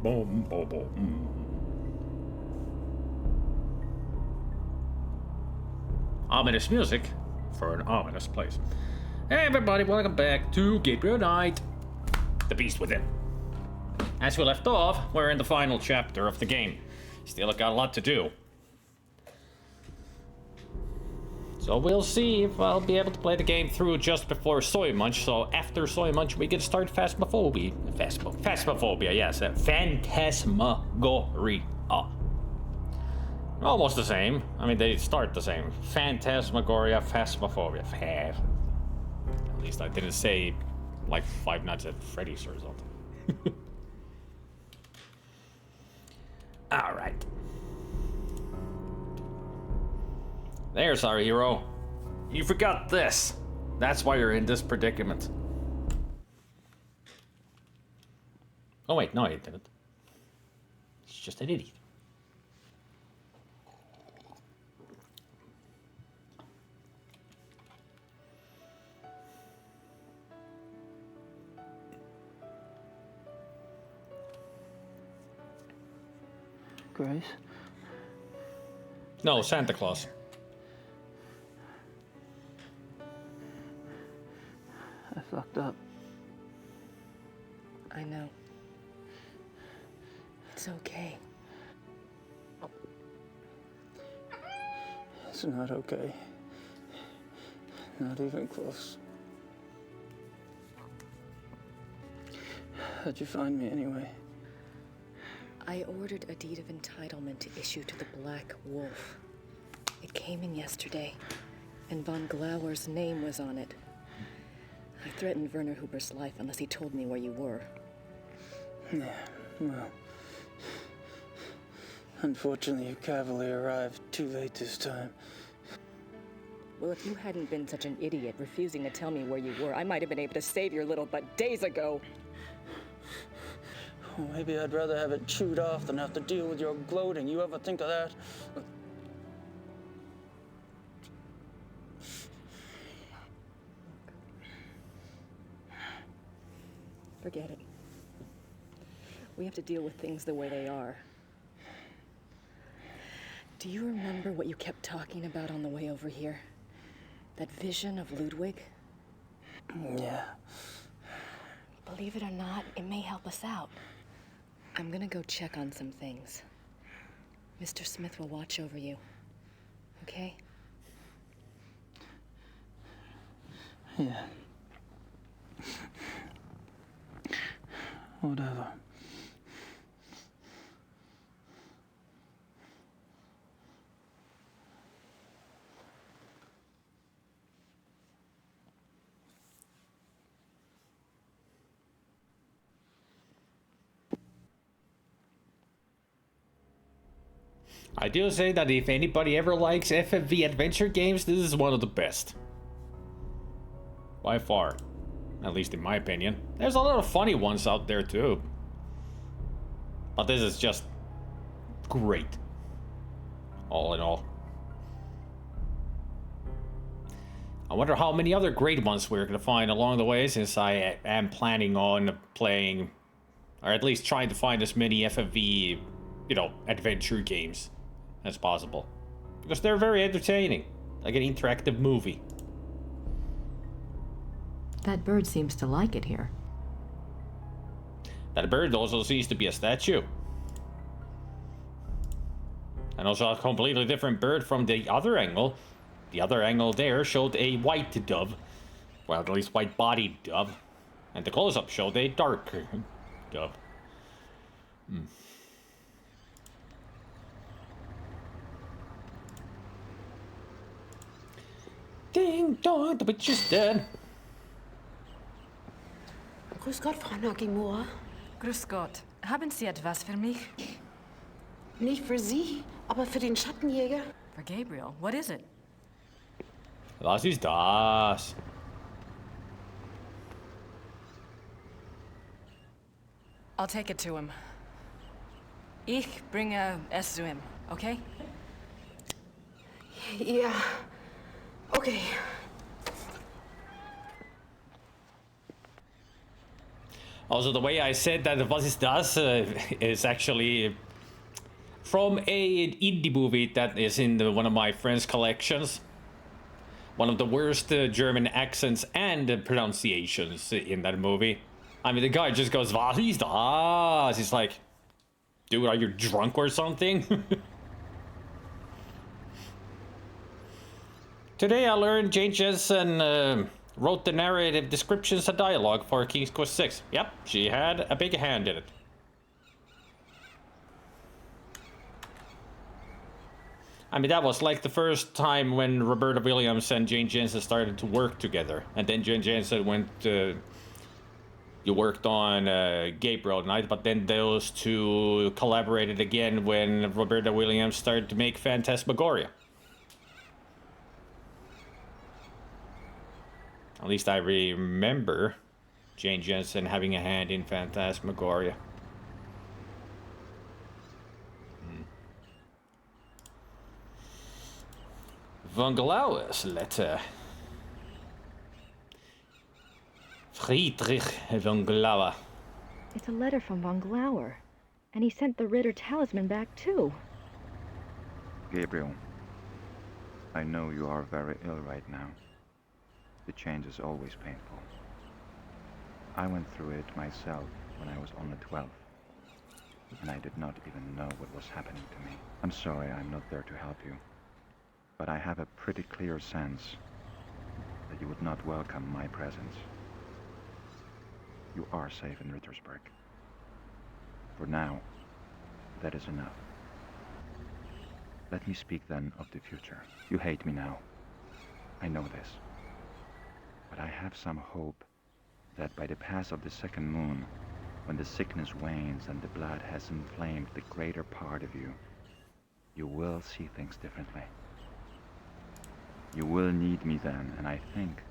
Boom, boom, boom. Ominous music for an ominous place. Hey everybody, welcome back to Gabriel Night, The Beast Within. As we left off, we're in the final chapter of the game. Still got a lot to do. So we'll see if I'll be able to play the game through just before Soy Munch. So after Soy Munch, we can start Phasmophobia. Phasmophobia, yes. Phantasmagoria. Almost the same. I mean, they start the same. Phantasmagoria, Phasmophobia. At least I didn't say like Five Nights at Freddy's or something. Alright. There's our hero. You forgot this. That's why you're in this predicament. Oh wait, no, he didn't. He's just an idiot. Grace? No, Santa Claus. I fucked up. I know. It's okay. It's not okay. Not even close. How'd you find me anyway? I ordered a deed of entitlement to issue to the Black Wolf. It came in yesterday, and von Glauer's name was on it. I threatened Werner Huber's life unless he told me where you were. Yeah, well... Unfortunately, your cavalry arrived too late this time. Well, if you hadn't been such an idiot refusing to tell me where you were, I might have been able to save your little butt days ago. Well, maybe I'd rather have it chewed off than have to deal with your gloating. You ever think of that? Forget it. We have to deal with things the way they are. Do you remember what you kept talking about on the way over here? That vision of Ludwig? Yeah. Believe it or not, it may help us out. I'm gonna go check on some things. Mr. Smith will watch over you. Okay? Yeah. Whatever. I do say that if anybody ever likes FFV adventure games, this is one of the best. By far. At least in my opinion. There's a lot of funny ones out there too. But this is just great. All in all. I wonder how many other great ones we're gonna find along the way, since I am planning on playing, or at least trying to find as many FFV, you know, adventure games as possible. Because they're very entertaining. Like an interactive movie. That bird seems to like it here. That bird also seems to be a statue. And also a completely different bird from the other angle. The other angle there showed a white dove. Well, at least white-bodied dove. And the close-up showed a dark dove. Ding dong, the witch is dead. Grüß Gott, Frau Nakamura. Grüß Gott. Haben Sie etwas für mich? Nicht für Sie, aber für den Schattenjäger. For Gabriel. What is it? Was ist das? I'll take it to him. Ich bringe es zu ihm, okay? Ja, okay. Also, the way I said that what it does is actually from a indie movie that is in one of my friend's collections. One of the worst German accents and pronunciations in that movie. I mean, the guy just goes, "Was ist das?" He's like, dude, are you drunk or something? Today I learned Jane Jensen wrote the narrative descriptions and dialogue for King's Quest 6. Yep, she had a big hand in it. I mean, that was like the first time when Roberta Williams and Jane Jensen started to work together. And then Jane Jensen went you worked on Gabriel tonight, but then those two collaborated again when Roberta Williams started to make Phantasmagoria. At least I remember Jane Jensen having a hand in Phantasmagoria. Von Glauer's letter. Friedrich von Glauer. It's a letter from von Glauer. And he sent the Ritter talisman back too. Gabriel, I know you are very ill right now. The change is always painful. I went through it myself when I was only 12. And I did not even know what was happening to me. I'm sorry I'm not there to help you. But I have a pretty clear sense that you would not welcome my presence. You are safe in Rittersberg. For now, that is enough. Let me speak then of the future. You hate me now. I know this. But I have some hope that by the pass of the second moon, when the sickness wanes and the blood has inflamed the greater part of you, you will see things differently. You will need me then, and I think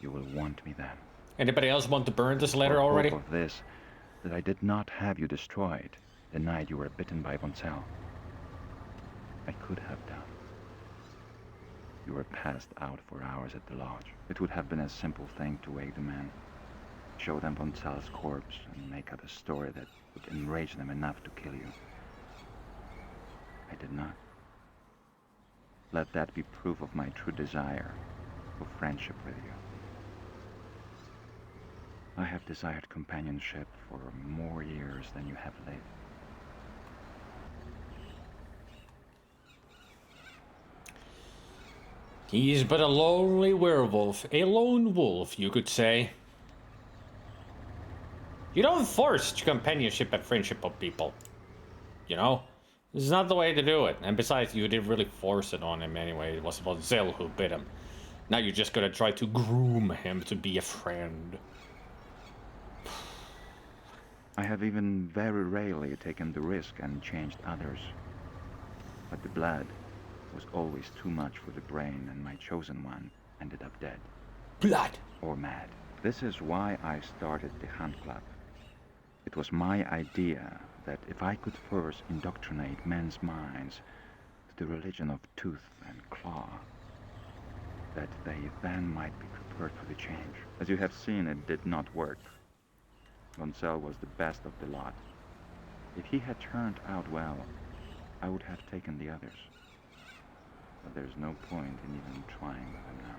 you will want me then. Anybody else want to burn this letter already? Of this, that I did not have you destroyed the night you were bitten by von Zell. I could have done. You were passed out for hours at the lodge. It would have been a simple thing to wake the men, show them von Zell's corpse, and make up a story that would enrage them enough to kill you. I did not. Let that be proof of my true desire for friendship with you. I have desired companionship for more years than you have lived. He's but a lonely werewolf. A lone wolf, you could say. You don't force companionship and friendship on people. You know? This is not the way to do it. And besides, you didn't really force it on him anyway. It was von Zell who bit him. Now you're just gonna try to groom him to be a friend. I have even very rarely taken the risk and changed others. But the blood was always too much for the brain, and my chosen one ended up dead. Blood! Or mad. This is why I started the Hunt Club. It was my idea that if I could first indoctrinate men's minds to the religion of tooth and claw, that they then might be prepared for the change. As you have seen, it did not work. Von Zell was the best of the lot. If he had turned out well, I would have taken the others. But there's no point in even trying with him now.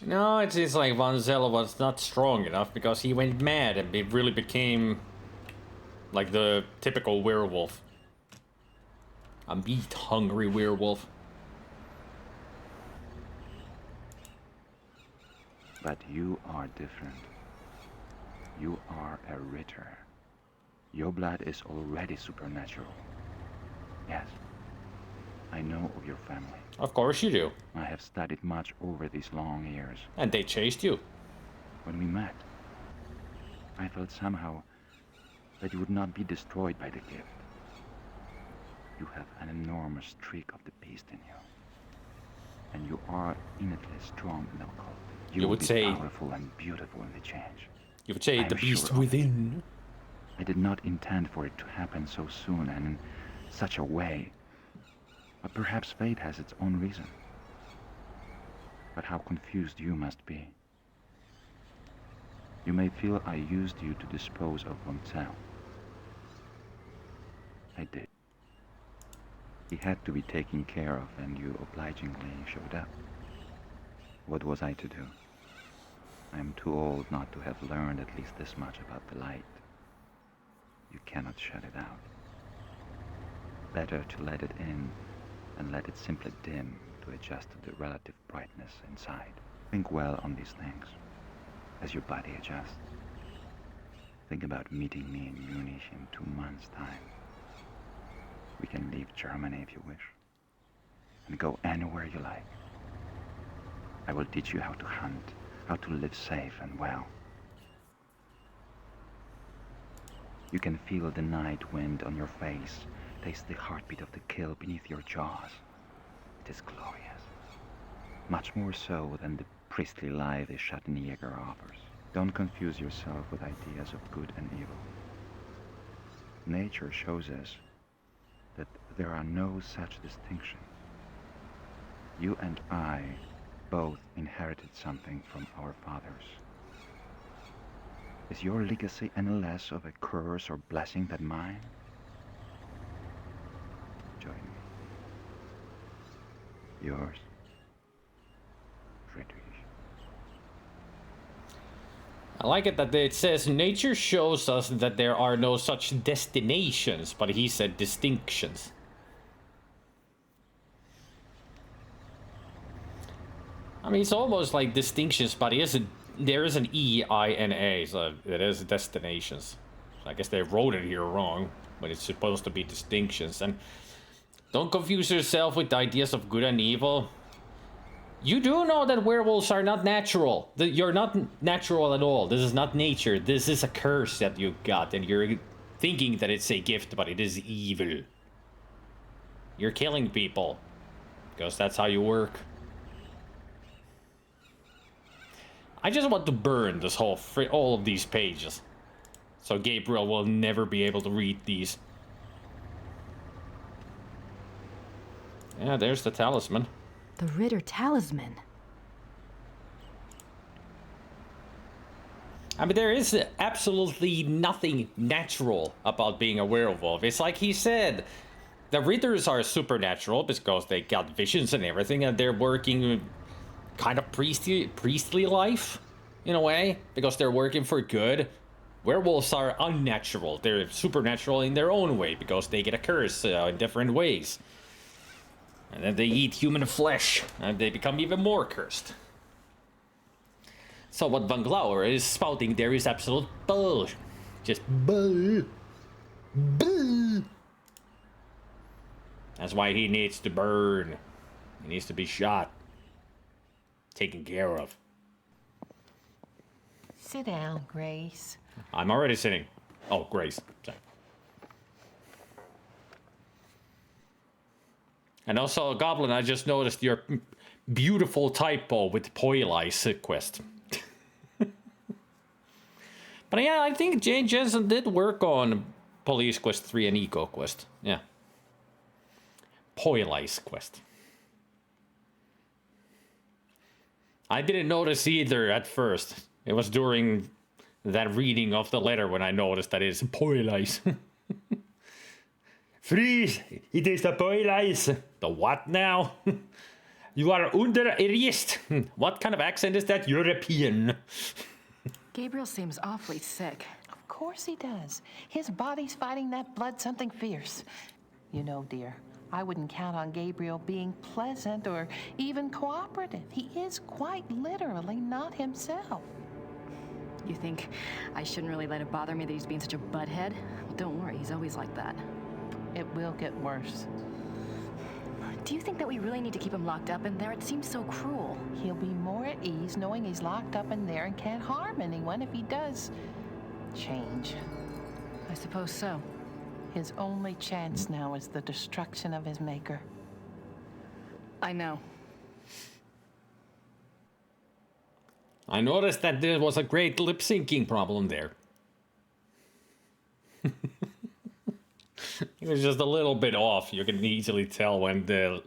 No, it seems like von Zell was not strong enough because he went mad and it really became like the typical werewolf. A meat-hungry werewolf. But you are different. You are a Ritter. Your blood is already supernatural. Yes. I know of your family. Of course you do. I have studied much over these long years. And they chased you. When we met, I felt somehow that you would not be destroyed by the gift. You have an enormous streak of the beast in you. And you are innately strong in occult. You would be say powerful and beautiful in the change. You would say the beast within. I did not intend for it to happen so soon and in such a way. But perhaps fate has its own reason. But how confused you must be. You may feel I used you to dispose of oneself. I did. He had to be taken care of, and you obligingly showed up. What was I to do? I am too old not to have learned at least this much about the light. You cannot shut it out. Better to let it in than let it simply dim to adjust to the relative brightness inside. Think well on these things as your body adjusts. Think about meeting me in Munich in 2 months' time. We can leave Germany if you wish, and go anywhere you like. I will teach you how to hunt, how to live safe and well. You can feel the night wind on your face, taste the heartbeat of the kill beneath your jaws. It is glorious. Much more so than the priestly life the Schattenjäger offers. Don't confuse yourself with ideas of good and evil. Nature shows us that there are no such distinctions. You and I both inherited something from our fathers. Is your legacy any less of a curse or blessing than mine? Join me. Yours, Friedrich. I like it that it says nature shows us that there are no such destinations, but he said distinctions. I mean, it's almost like distinctions, but there is an E-I-N-A, so it is destinations. So I guess they wrote it here wrong, but it's supposed to be distinctions. And don't confuse yourself with ideas of good and evil. You do know that werewolves are not natural. You're not natural at all. This is not nature. This is a curse that you got, and you're thinking that it's a gift, but it is evil. You're killing people, because that's how you work. I just want to burn this all of these pages, so Gabriel will never be able to read these. Yeah, there's the talisman. The Ritter talisman. I mean, there is absolutely nothing natural about being a werewolf. It's like he said, the Ritters are supernatural because they got visions and everything, and they're working kind of priestly life, in a way, because they're working for good. Werewolves are unnatural. They're supernatural in their own way, because they get a curse in different ways. And then they eat human flesh, and they become even more cursed. So what Von Glauer is spouting there is absolute bull. Just bull. Bull. That's why he needs to burn. He needs to be shot. Taken care of. Sit down, Grace. I'm already sitting. Oh, Grace. Sorry. And also, Goblin, I just noticed your beautiful typo with Poilice quest. But yeah, I think Jane Jensen did work on Police Quest 3 and Eco Quest. Yeah. Poilice quest. I didn't notice either at first. It was during that reading of the letter when I noticed that it's Poilice. Freeze! It is the Poilice. The what now? You are under arrest. What kind of accent is that? European. Gabriel seems awfully sick. Of course he does. His body's fighting that blood something fierce. You know, dear, I wouldn't count on Gabriel being pleasant or even cooperative. He is quite literally not himself. You think I shouldn't really let it bother me that he's being such a butthead? Well, don't worry, he's always like that. It will get worse. Do you think that we really need to keep him locked up in there? It seems so cruel. He'll be more at ease knowing he's locked up in there and can't harm anyone if he does change. I suppose so. His only chance now is the destruction of his maker. I know. I noticed that there was a great lip syncing problem there. It was just a little bit off. You can easily tell when the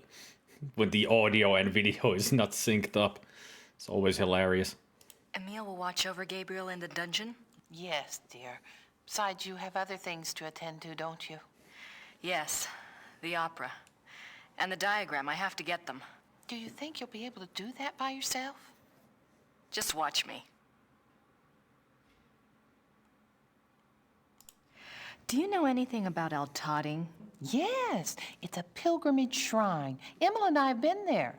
audio and video is not synced up. It's always hilarious. Emil will watch over Gabriel in the dungeon? Yes, dear. Besides, you have other things to attend to, don't you? Yes, the opera. And the diagram, I have to get them. Do you think you'll be able to do that by yourself? Just watch me. Do you know anything about Altading? Yes, it's a pilgrimage shrine. Emma and I have been there,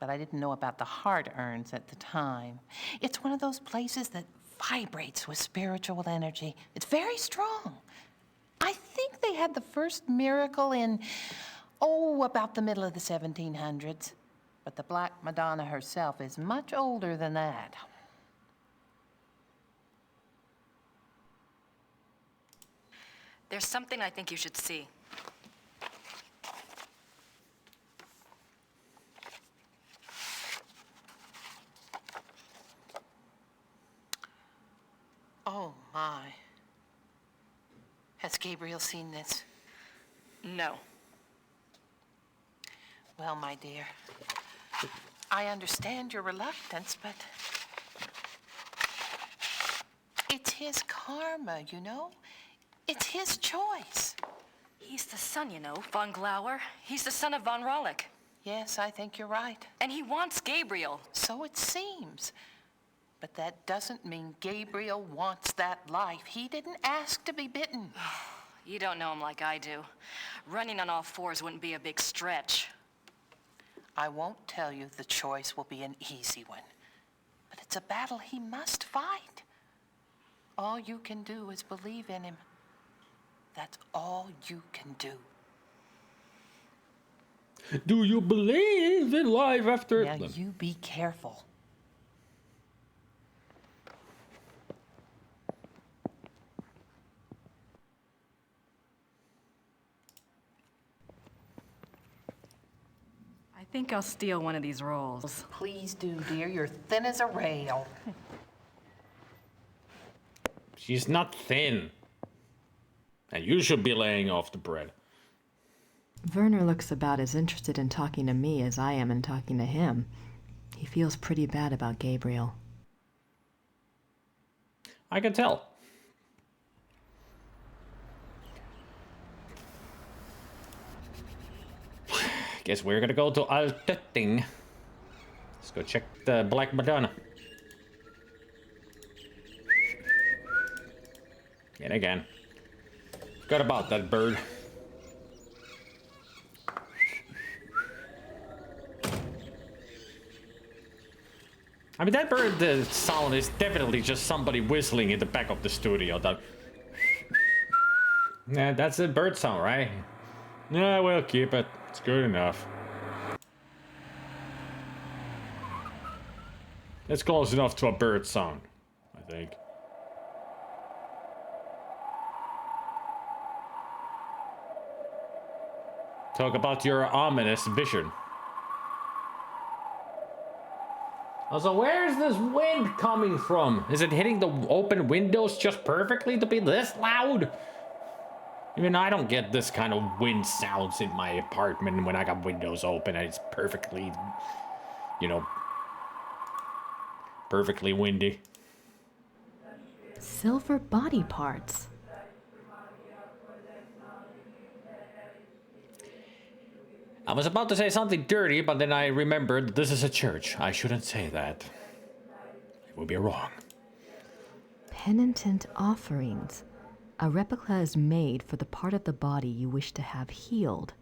but I didn't know about the heart urns at the time. It's one of those places that vibrates with spiritual energy. It's very strong. I think they had the first miracle in, about the middle of the 1700s. But the Black Madonna herself is much older than that. There's something I think you should see. Oh, my. Has Gabriel seen this? No. Well, my dear, I understand your reluctance, but it's his karma, you know? It's his choice. He's the son, you know, von Glauer. He's the son of von Rollick. Yes, I think you're right. And he wants Gabriel. So it seems. But that doesn't mean Gabriel wants that life. He didn't ask to be bitten. You don't know him like I do. Running on all fours wouldn't be a big stretch. I won't tell you the choice will be an easy one. But it's a battle he must fight. All you can do is believe in him. That's all you can do. Do you believe in life after... Now you be careful. I think I'll steal one of these rolls. Please do, dear. You're thin as a rail. She's not thin. And you should be laying off the bread. Werner looks about as interested in talking to me as I am in talking to him. He feels pretty bad about Gabriel. I can tell. Guess we're gonna go to Altading. Let's go check the Black Madonna. And again. Forgot about that bird. I mean, that bird sound is definitely just somebody whistling in the back of the studio. Yeah, that's a bird sound, right? Yeah, we'll keep it. It's good enough. It's close enough to a bird sound, I think. Talk about your ominous vision. Also, where is this wind coming from? Is it hitting the open windows just perfectly to be this loud? Even I don't get this kind of wind sounds in my apartment when I got windows open and it's perfectly, you know, perfectly windy. Silver body parts. I was about to say something dirty, but then I remembered this is a church. I shouldn't say that. It would be wrong. Penitent offerings. A replica is made for the part of the body you wish to have healed.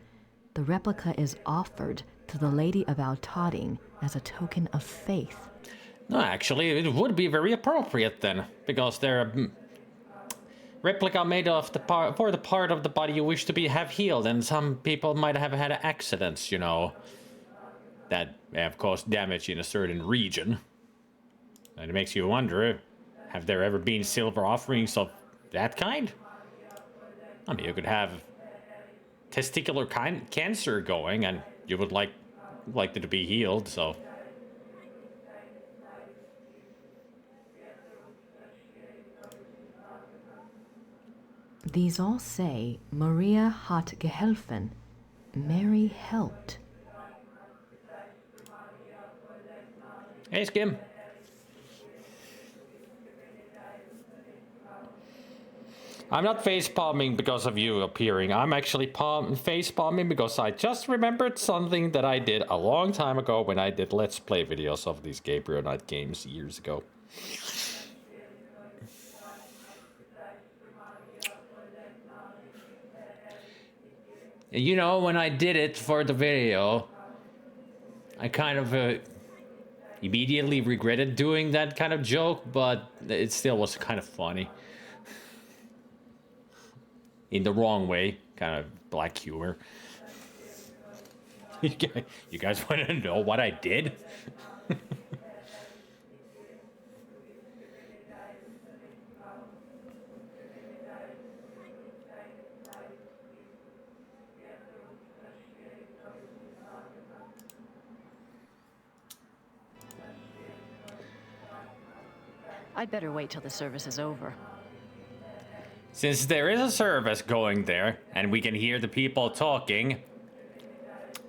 The replica is offered to the Lady of Altading as a token of faith. No, actually, it would be very appropriate then, because they're a replica made of the for the part of the body you wish to have healed, and some people might have had accidents, you know, that have caused damage in a certain region. And it makes you wonder, have there ever been silver offerings of that kind? I mean, you could have testicular cancer going, and you would like it to be healed, so. These all say Maria hat geholfen. Mary helped. Hey, Skim. I'm not face palming because of you appearing. I'm actually face palming because I just remembered something that I did a long time ago when I did Let's Play videos of these Gabriel Knight games years ago. You know, when I did it for the video, I kind of immediately regretted doing that kind of joke, but it still was kind of funny. In the wrong way, kind of black humor. You guys want to know what I did? I'd better wait till the service is over. Since there is a service going there, and we can hear the people talking,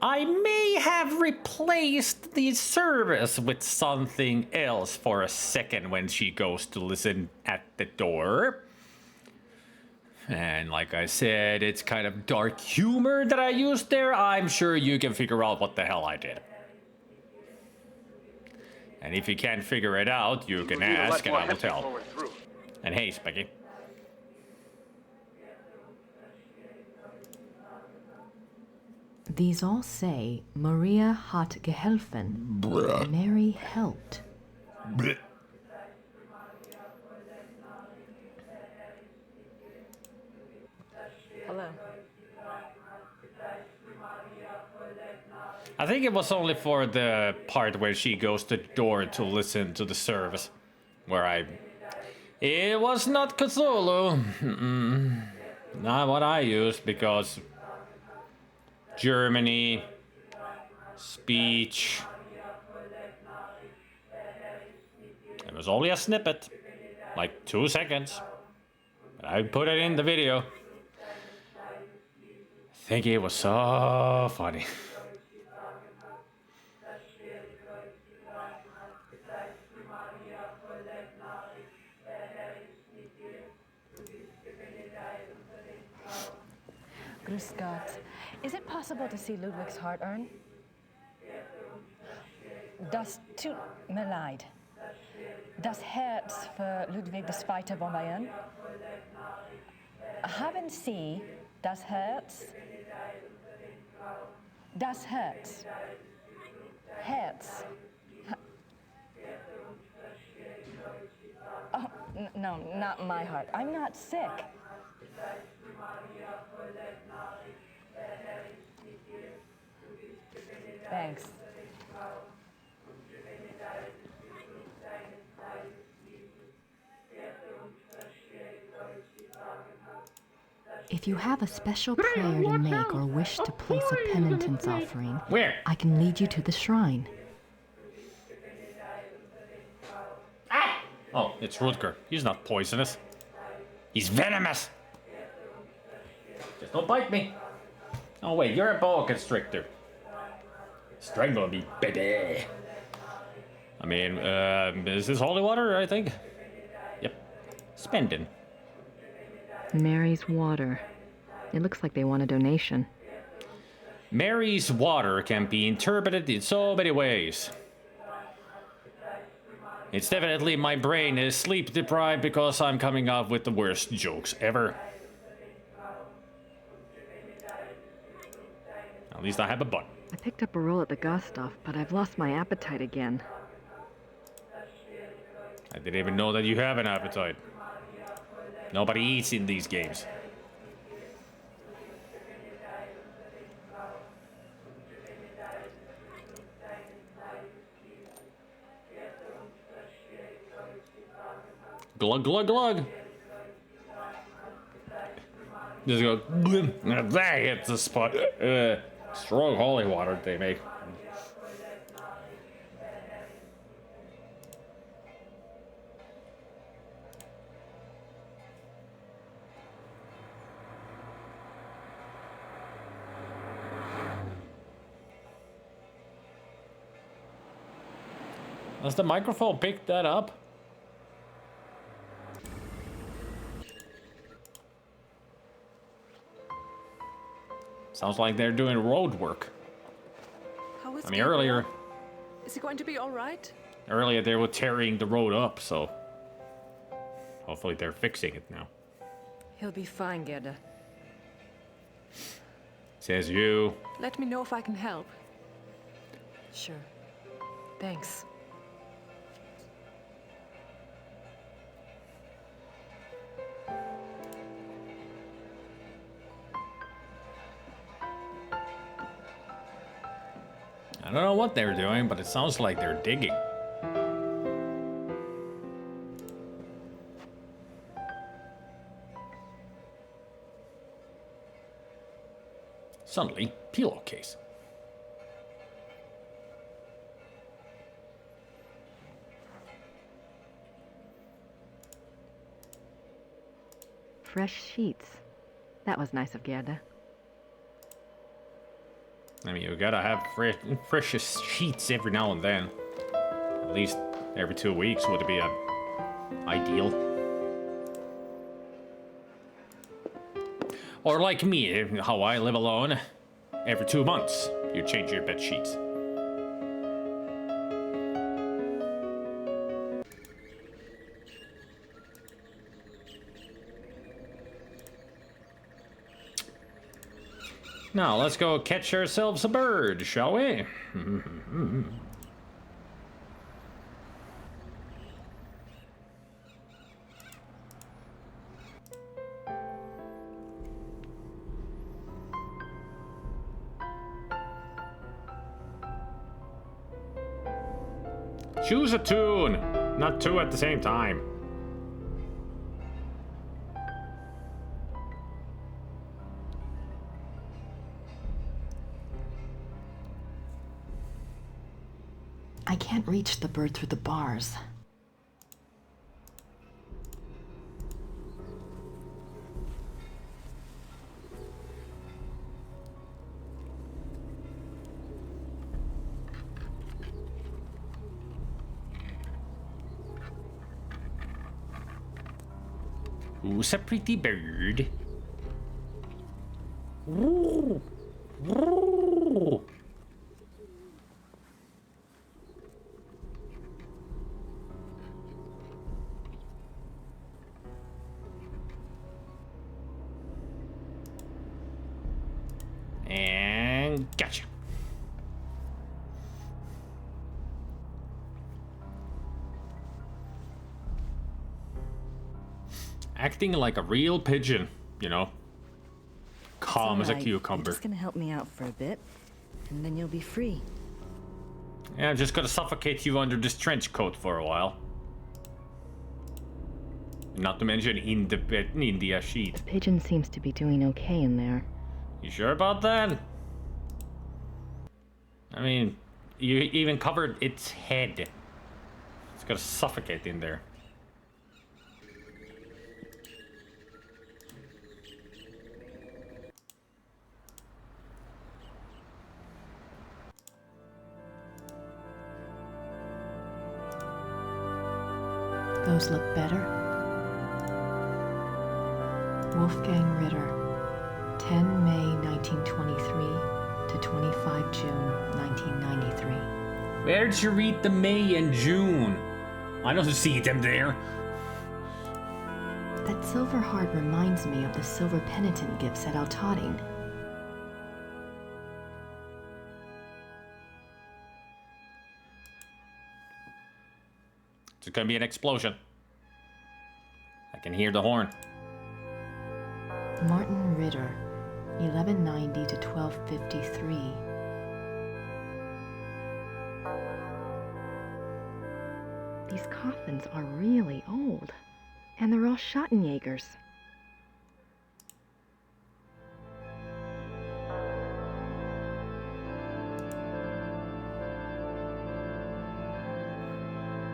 I may have replaced the service with something else for a second when she goes to listen at the door. And like I said, it's kind of dark humor that I used there. I'm sure you can figure out what the hell I did. And if you can't figure it out, you can ask and I will tell. And hey, Specky. These all say Maria hat geholfen. Mary helped. Blech. Hello. I think it was only for the part where she goes to the door to listen to the service. It was not Cthulhu. Not what I used, because Germany, speech. It was only a snippet, like 2 seconds. But I put it in the video. I think it was so funny. Grüß Gott. Is it possible to see Ludwig's heart urn? Das tut mir leid. Das Herz für Ludwig II. Von Bayern. Haben Sie das Herz? Das Herz. Herz. Oh, no, not my heart. I'm not sick. Thanks. If you have a special prayer to make or wish to place a penitence offering, Where? I can lead you to the shrine. Ah! Oh, it's Rutger. He's not poisonous. He's venomous. Just don't bite me. Oh wait, you're a boa constrictor. Strangle me, baby. I mean, is this holy water, I think? Yep. Spending. Mary's water. It looks like they want a donation. Mary's water can be interpreted in so many ways. It's definitely my brain is sleep deprived because I'm coming up with the worst jokes ever. At least I have a bun. I picked up a roll at the Gustav, but I've lost my appetite again. I didn't even know that you have an appetite. Nobody eats in these games. Glug, glug, glug. Just go, that hits the spot. Strong holy water they make. Does the microphone pick that up? Sounds like they're doing road work. How is I mean, earlier Is he going to be all right? they were tearing the road up, so hopefully they're fixing it now. He'll be fine, Gerda. Says you. Let me know if I can help. Sure. Thanks. I don't know what they're doing, but it sounds like they're digging. Suddenly, pillowcase. Fresh sheets. That was nice of Gerda. I mean, you gotta have fresh sheets every now and then. At least every 2 weeks would be ideal. Or like me, how I live alone. Every 2 months, you change your bed sheets. Now, let's go catch ourselves a bird, shall we? Choose a tune, not two at the same time. I can't reach the bird through the bars. Who's a pretty bird? Ooh. Ooh. And gotcha. Acting like a real pigeon, you know. Calm as a cucumber. You're just gonna help me out for a bit, and then you'll be free. Yeah, I'm just gonna suffocate you under this trench coat for a while. Not to mention in the sheet. The pigeon seems to be doing okay in there. You sure about that? I mean, you even covered its head. It's gonna suffocate in there. Those look better. Wolfgang Ritter, 10 May 1923 to 25 June 1993. Where did you read the May and June? I don't see them there. That silver heart reminds me of the silver penitent gifts at Altotting. It's gonna be an explosion. I can hear the horn. Martin Ritter, 1190 to 1253. These coffins are really old. And they're all Schottenjägers.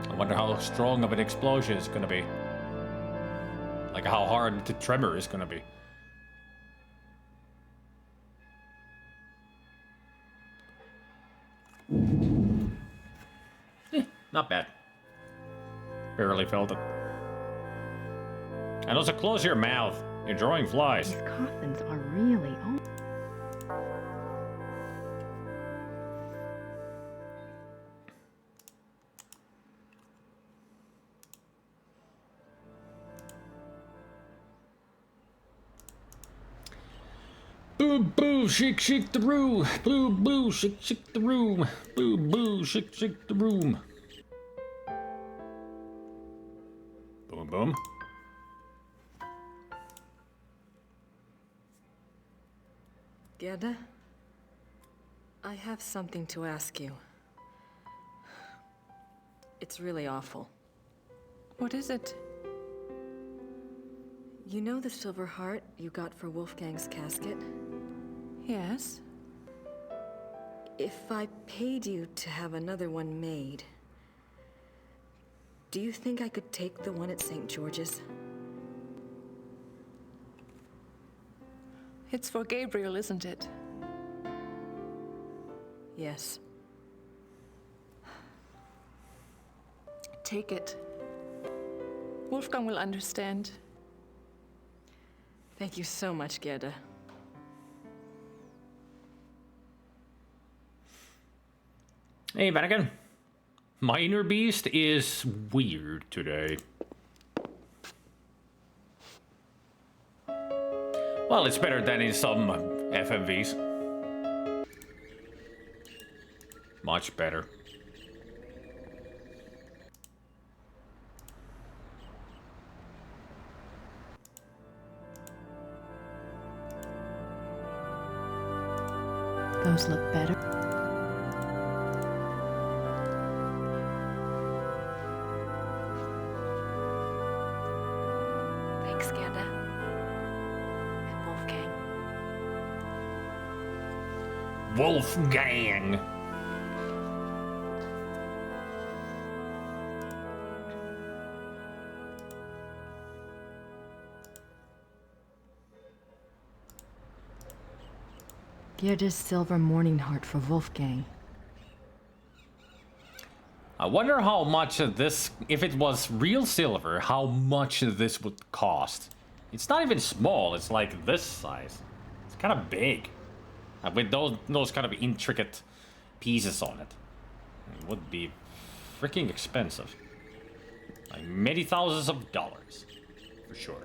I wonder how strong of an explosion it's gonna be. Like how hard the tremor is gonna be. Not bad. Barely felt it. And also close your mouth. You're drawing flies. These coffins are really old. Boo boo, shake shake the room. Boo boo, shake shake the room. Boo boo, shake shake the room. Boom boom. Gerda, I have something to ask you. It's really awful. What is it? You know the silver heart you got for Wolfgang's casket? Yes? If I paid you to have another one made, do you think I could take the one at St. George's? It's for Gabriel, isn't it? Yes. Take it. Wolfgang will understand. Thank you so much, Gerda. Hey, Vanagon. My inner beast is weird today. Well, it's better than in some FMVs. Much better. Those look better. Thanks, Gerda. And Wolfgang. Wolfgang! Gerda's silver mourning heart for Wolfgang. I wonder how much of this, if it was real silver, how much of this would cost. It's not even small, it's like this size. It's kind of big. With those kind of intricate pieces on it. It would be freaking expensive. Like many thousands of dollars. For sure.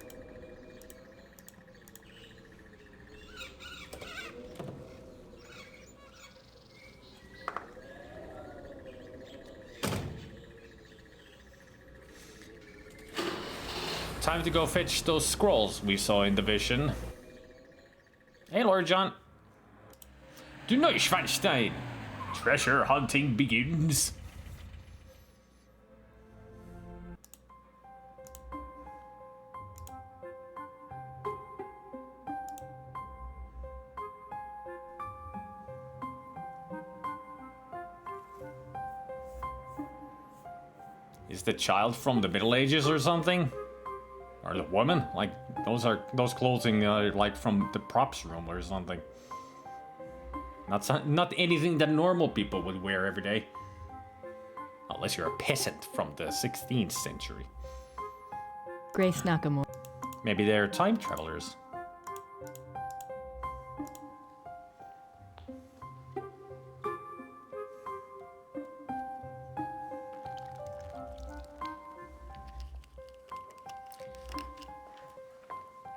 Time to go fetch those scrolls we saw in the vision. Hey, Lord John. Du Neuschwanstein. Treasure hunting begins. Is the child from the Middle Ages or something? Or the woman? Like, those clothing are like from the props room or something. Not anything that normal people would wear every day. Unless you're a peasant from the 16th century. Grace Nakamura. Maybe they're time travelers.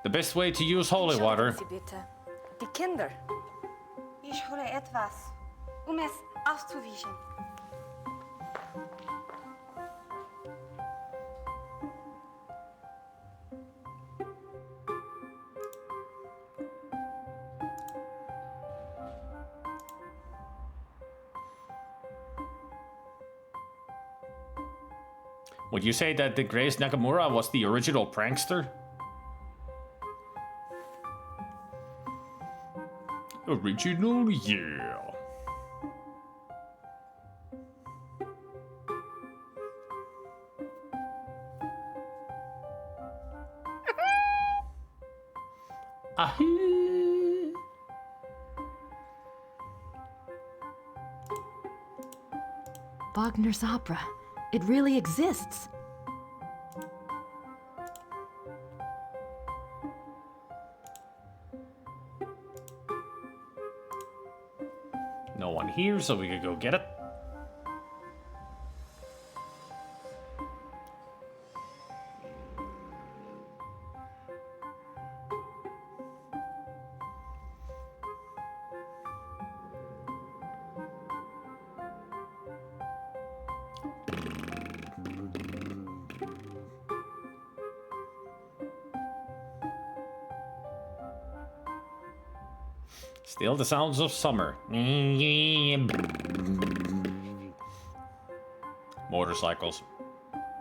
The best way to use holy water. Entschuldigen Sie bitte. Die Kinder. Ich hole etwas, es auszuwischen. Would you say that the Grace Nakamura was the original prankster? Original, yeah. Ahee. Wagner's opera. It really exists. No one here, so we could go get it. Still the sounds of summer. Motorcycles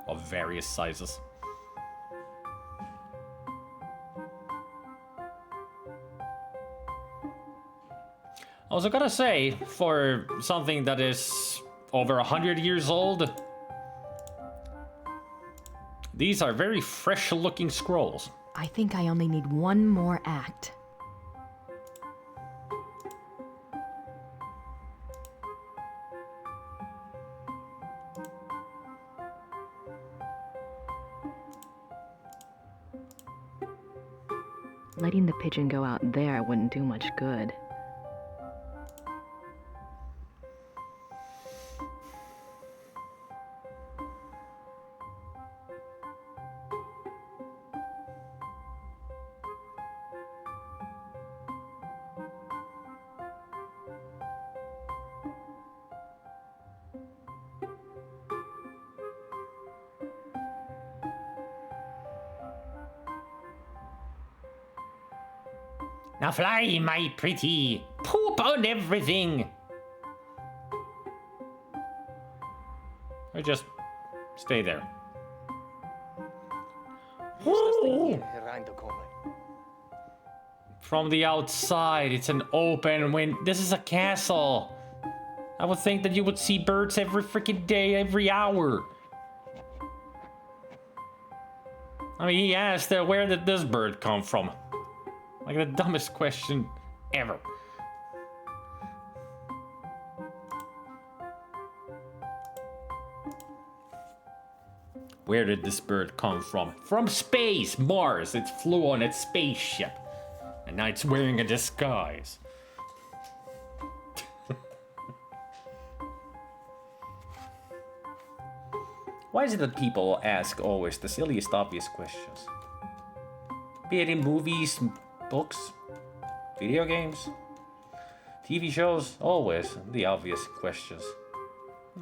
of various sizes. I was gonna say, for something that is over 100 years old, these are very fresh looking scrolls. I think I only need one more act. Letting the pigeon go out there wouldn't do much good. Now fly, my pretty. Poop on everything. Or just stay there. From the outside, it's an open window. This is a castle. I would think that you would see birds every freaking day, every hour. I mean, he asked, where did this bird come from? Like the dumbest question ever. Where did this bird come from? From space, Mars. It flew on its spaceship. And now it's wearing a disguise. Why is it that people ask always the silliest obvious questions? Be it in movies, books, video games, TV shows, always the obvious questions.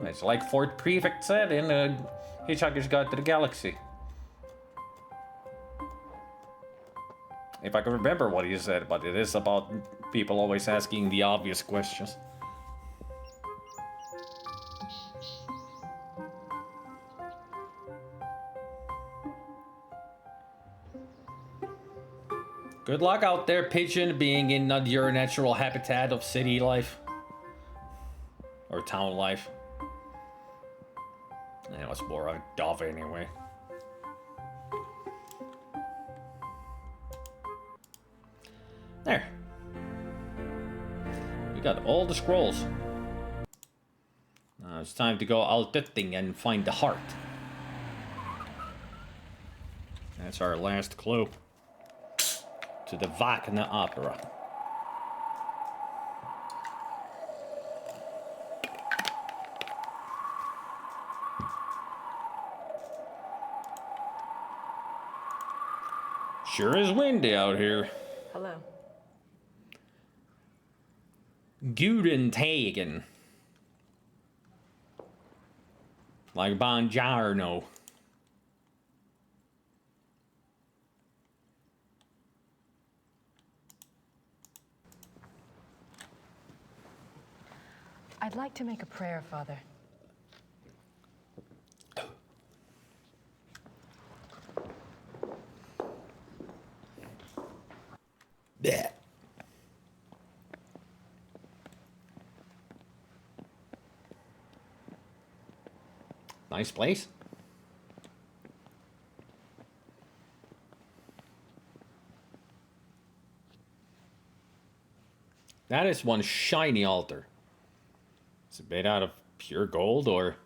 It's like Fort Prefect said in Hitchhiker's Guide to the Galaxy. If I can remember what he said, but it is about people always asking the obvious questions. Good luck out there, pigeon, being in your natural habitat of city life. Or town life. It was more of a dove anyway. There. We got all the scrolls. Now it's time to go out thing and find the heart. That's our last clue. To the Wagner Opera. Sure is windy out here. Hello. Guten Tagen. Like Buongiorno. I'd like to make a prayer, Father. Yeah. Nice place. That is one shiny altar. Is it made out of pure gold or?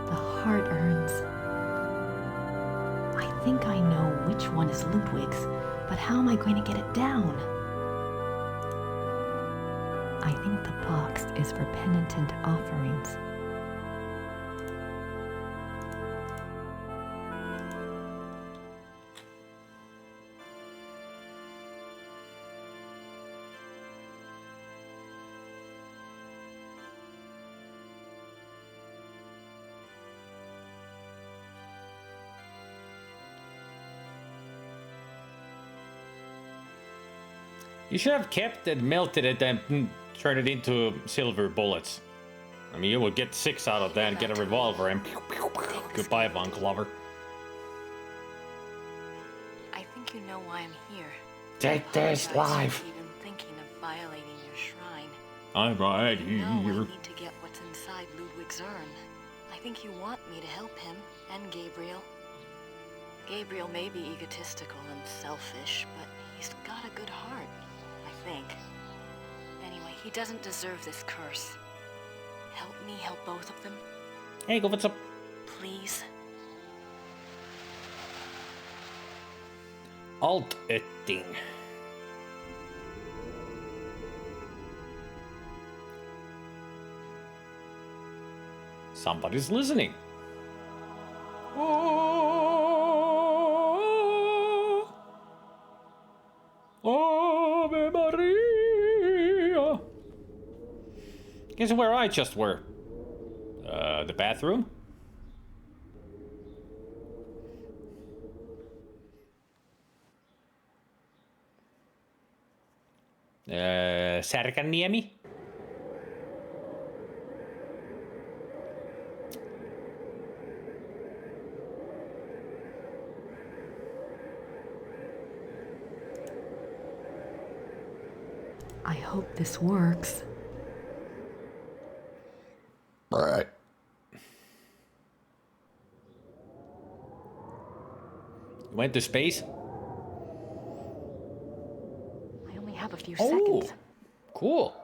The heart urns. I think I know which one is Ludwig's, but how am I going to get it down? I think the box is for penitent offerings. You should have kept it, melted it, and turned it into silver bullets. I mean, you would get 6 out of that and get a revolver and pew, pew, pew. Goodbye, Von Glover. I think you know why I'm here. Take this life. Even thinking of violating your shrine. I'm right You know I here. need to get what's inside Ludwig's urn. I think you want me to help him and Gabriel. Gabriel may be egotistical and selfish, but he's got a good heart, I think. Anyway, he doesn't deserve this curse. Help me help both of them, Hey, go, what's up? please. Alt-etting. Somebody's listening. Ave Maria. Guess where I just were? The bathroom? Särkänniemi? I hope this works. Alright. Went to space? I only have a few Oh, seconds. cool.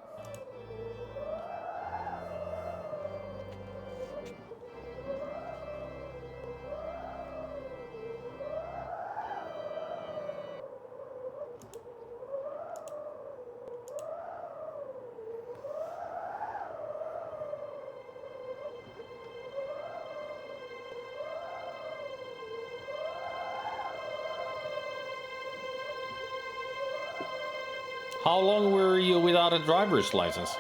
How long were you without a driver's license?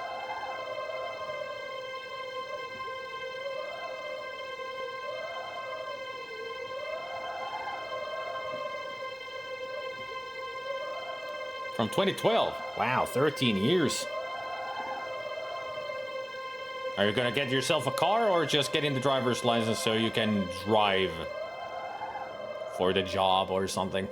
From 2012. Wow, 13 years. Are you gonna get yourself a car or just getting the driver's license so you can drive for the job or something?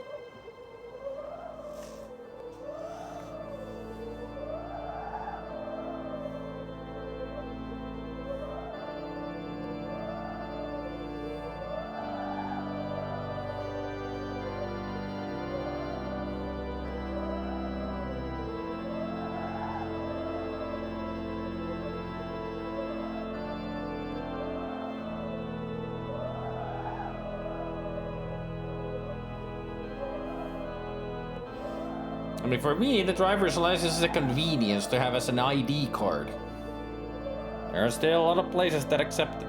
I mean, for me, the driver's license is a convenience to have as an ID card. There are still a lot of places that accept it.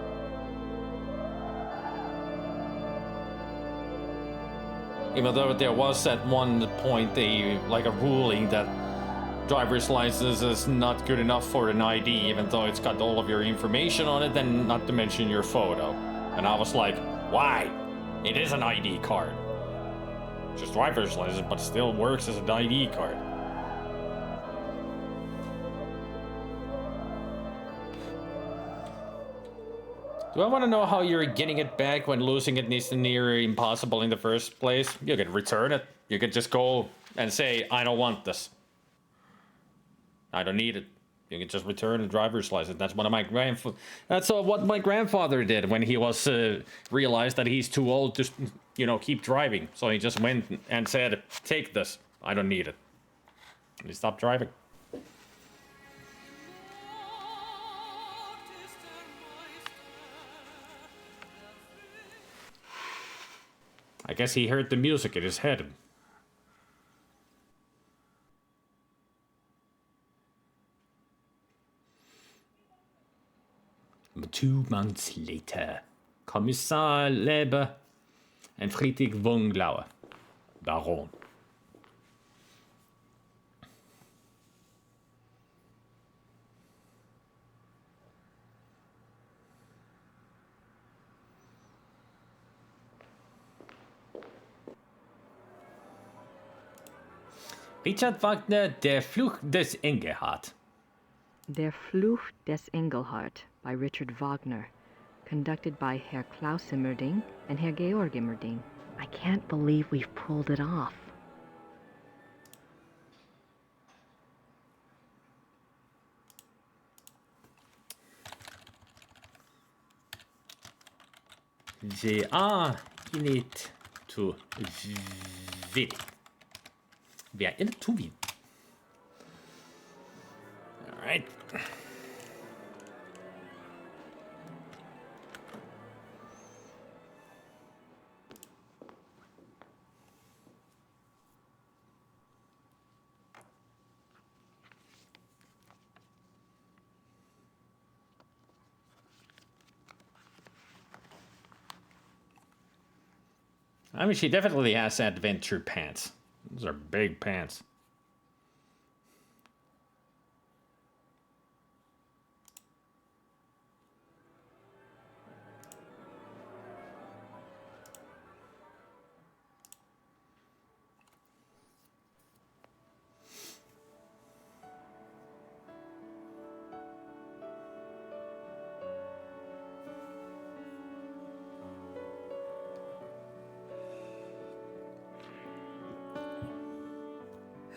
Even though there was at one point a ruling that driver's license is not good enough for an ID, even though it's got all of your information on it, and not to mention your photo. And I was like, why? It is an ID card. Just driver's license, but still works as an ID card. Do I want to know how you're getting it back when losing it is near impossible in the first place? You can return it. You can just go and say, I don't want this. I don't need it. You can just return a driver's license. That's one of my That's what my grandfather did when he was realized that he's too old to, keep driving. So he just went and said, "Take this. I don't need it." And he stopped driving. I guess he heard the music in his head. 2 months later, Kommissar Leber and Friedrich von Glauer, Baron. Richard Wagner, Der Fluch des Engelhart. Der Fluch des Engelhart by Richard Wagner, conducted by Herr Klaus Immerding and Herr Georg Immerding. I can't believe we've pulled it off. They are in it to win. We are in it to win. Alright. I mean, she definitely has adventure pants. Those are big pants.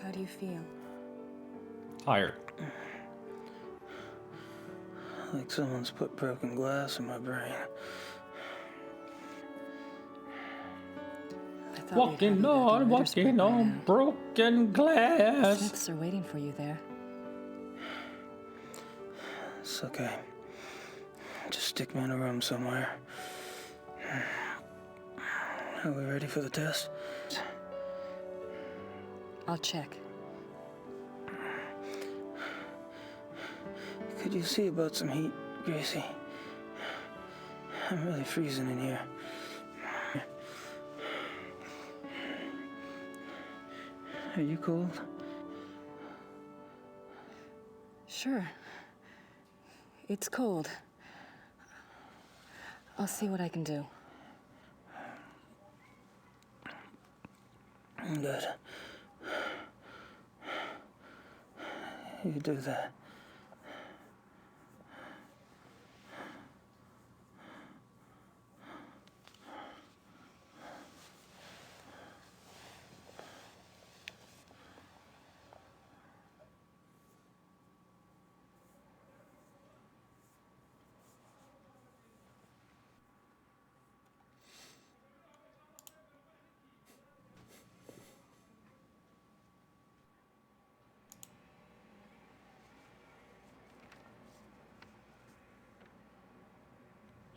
How do you feel? Tired. Like someone's put broken glass in my brain. I thought we'd have you back in Rittersport by now. broken glass. Smiths are waiting for you there. It's okay. Just stick me in a room somewhere. Are we ready for the test? I'll check. Could you see about some heat, Gracie? I'm really freezing in here. Are you cold? Sure. It's cold. I'll see what I can do. Good. You do that.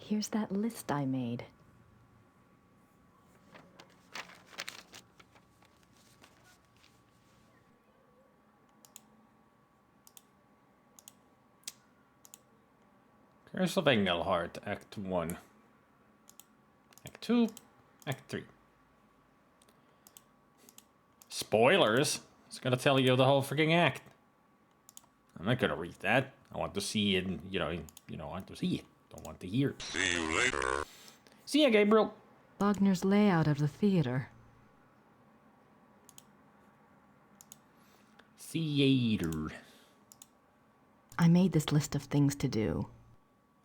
Here's that list I made. Curse of Engelhart, Act 1. Act 2, Act 3. Spoilers! It's gonna tell you the whole freaking act. I'm not gonna read that. I want to see it, I want to see it. Don't want to hear. See you later. See ya, Gabriel. Wagner's layout of the theater. Theater. I made this list of things to do.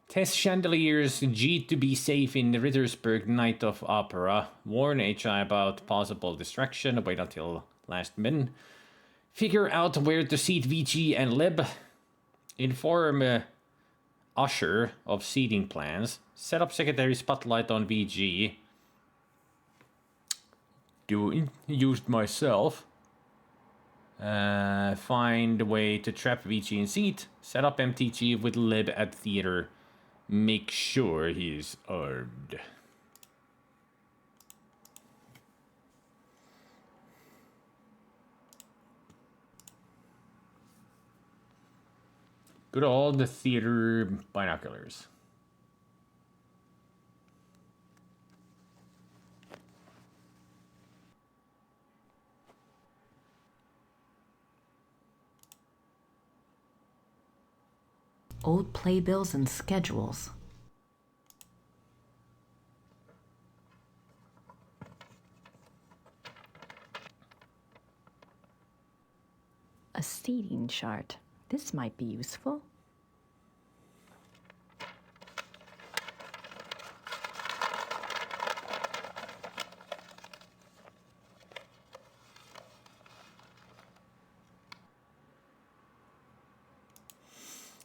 Test chandeliers, G to be safe in the Rittersburg Night of Opera. Warn HI about possible distraction. Wait until last minute. Figure out where to seat VG and Lib. Inform Usher of seating plans. Set up secondary spotlight on VG. Used myself. Find a way to trap VG in seat. Set up MTG with Lib at theater. Make sure he's armed. Good old theater binoculars. Old playbills and schedules. A seating chart. This might be useful.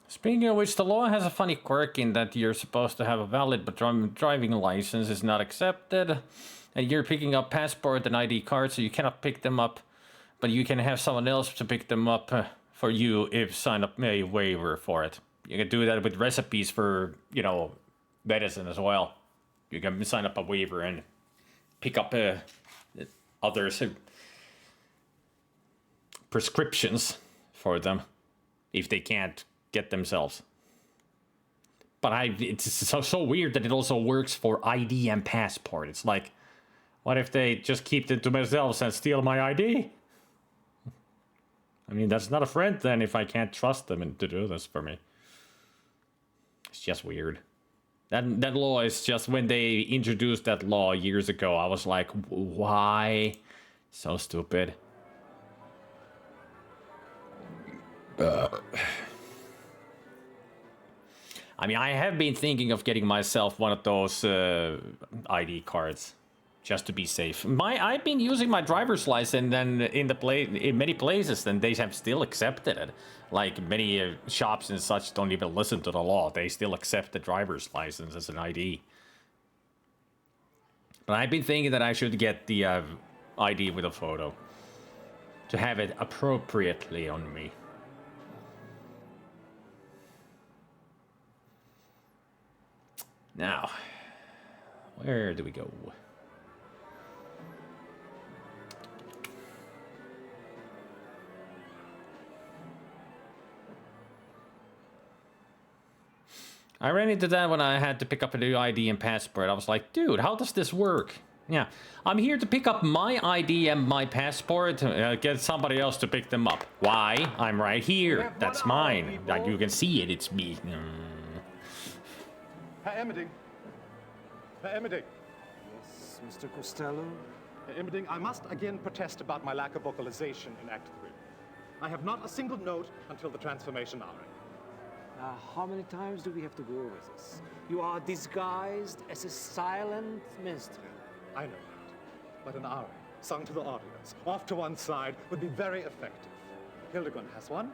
Speaking of which, the law has a funny quirk in that you're supposed to have a valid but driving license is not accepted. And you're picking up passport and ID card, so you cannot pick them up. But you can have someone else to pick them up for you if sign up a waiver for it. You can do that with recipes for, you know, medicine as well. You can sign up a waiver and pick up others' prescriptions for them if they can't get themselves. But it's so weird that it also works for ID and passport. It's like, what if they just keep them to themselves and steal my ID? I mean, that's not a friend then if I can't trust them to do this for me. It's just weird. That law is just, when they introduced that law years ago, I was like, why? So stupid. I mean, I have been thinking of getting myself one of those ID cards, just to be safe. I've been using my driver's license, and in many places, and they have still accepted it. Like many shops and such don't even listen to the law; they still accept the driver's license as an ID. But I've been thinking that I should get the ID with a photo to have it appropriately on me. Now, where do we go? I ran into that when I had to pick up a new ID and passport. I was like, dude, how does this work? Yeah, I'm here to pick up my ID and my passport, get somebody else to pick them up. Why? I'm right here. That's mine. Like, you can see it, it's me. Herr Emmerding. Herr Emmerding. Yes, Mr. Costello? Herr Emmerding, I must again protest about my lack of vocalization in Act 3. I have not a single note until the transformation hour. How many times do we have to go over this? You are disguised as a silent minstrel. I know that. But an aria, sung to the audience, off to one side, would be very effective. Hildegund has one.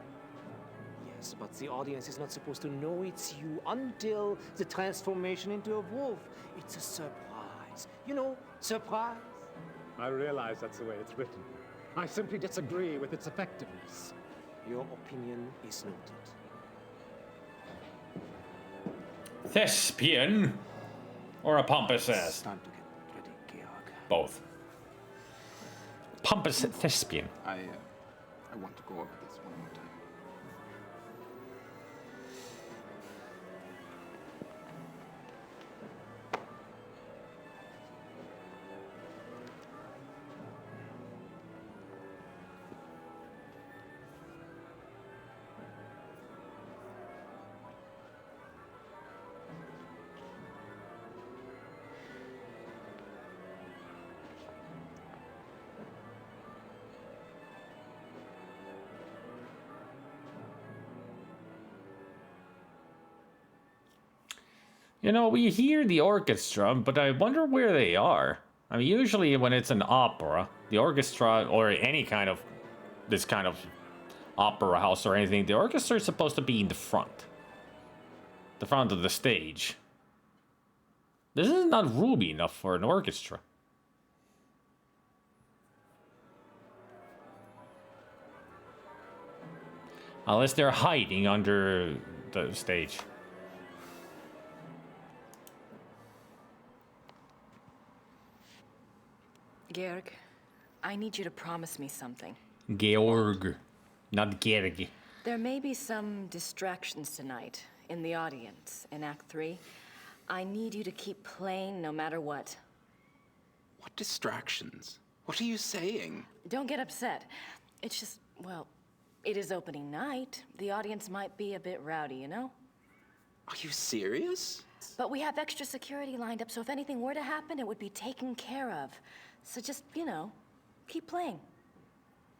Yes, but the audience is not supposed to know it's you until the transformation into a wolf. It's a surprise. You know, surprise. I realize that's the way it's written. I simply disagree with its effectiveness. Your opinion is noted. Thespian or a pompous It's ass? time to get ready, Georg. Both. Pompous thespian. I want to go over this one more time. You know, we hear the orchestra, but I wonder where they are. I mean, usually when it's an opera, the orchestra, or any kind of, this kind of opera house or anything, the orchestra is supposed to be in the front. The front of the stage. This is not roomy enough for an orchestra. Unless they're hiding under the stage. Georg, I need you to promise me something. Georg, not Georg. There may be some distractions tonight in the audience in Act 3. I need you to keep playing no matter what. What distractions? What are you saying? Don't get upset. It's just, well, it is opening night. The audience might be a bit rowdy, you know? Are you serious? But we have extra security lined up, so if anything were to happen, it would be taken care of. So just, you know, keep playing.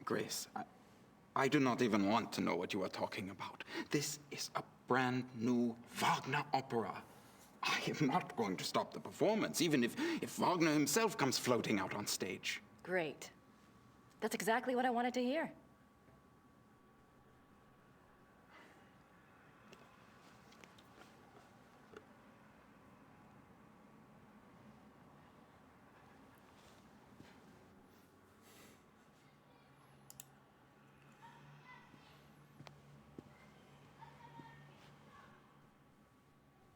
Grace, I do not even want to know what you are talking about. This is a brand new Wagner opera. I am not going to stop the performance, even if Wagner himself comes floating out on stage. Great. That's exactly what I wanted to hear.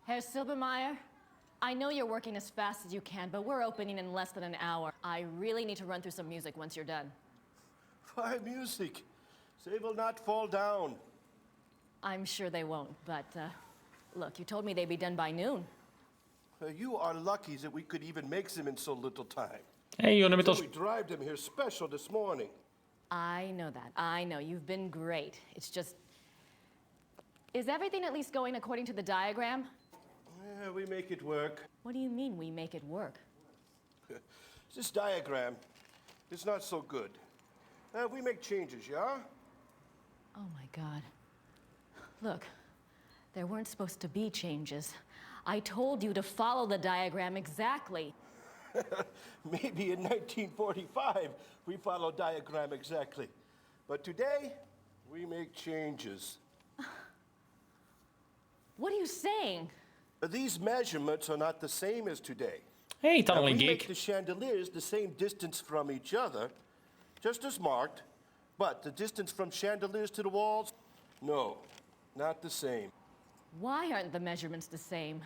Herr Silbermeyer, I know you're working as fast as you can, but we're opening in less than an hour. I really need to run through some music once you're done. Why music? They will not fall down. I'm sure they won't, but look, you told me they'd be done by noon. You are lucky that we could even make them in so little time. Hey, on So we drive them here special this morning. I know that. I know. You've been great. It's just... Is everything at least going according to the diagram? Yeah, we make it work. What do you mean we make it work? This diagram is not so good. We make changes, yeah? Oh my God. Look, there weren't supposed to be changes. I told you to follow the diagram exactly. Maybe in 1945 we followed diagram exactly. But today, we make changes. What are you saying? These measurements are not the same as today. Hey, Now, totally we geek. make the chandeliers the same distance from each other, just as marked, but the distance from chandeliers to the walls, no, not the same. Why aren't the measurements the same?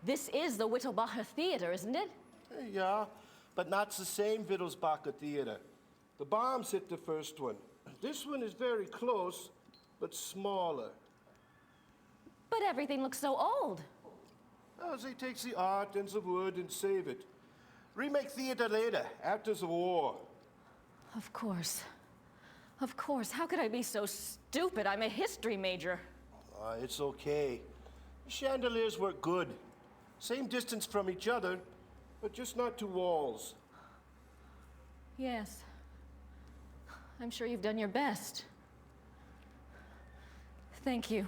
This is the Wittelbacher Theater, isn't it? Yeah, but not the same Wittelsbacher Theater. The bombs hit the first one. This one is very close, but smaller. But everything looks so old. Oh, they take the art and the wood and save it. Remake theater later, after the war. Of course. Of course. How could I be so stupid? I'm a history major. It's okay. Chandeliers work good. Same distance from each other, but just not two walls. Yes. I'm sure you've done your best. Thank you.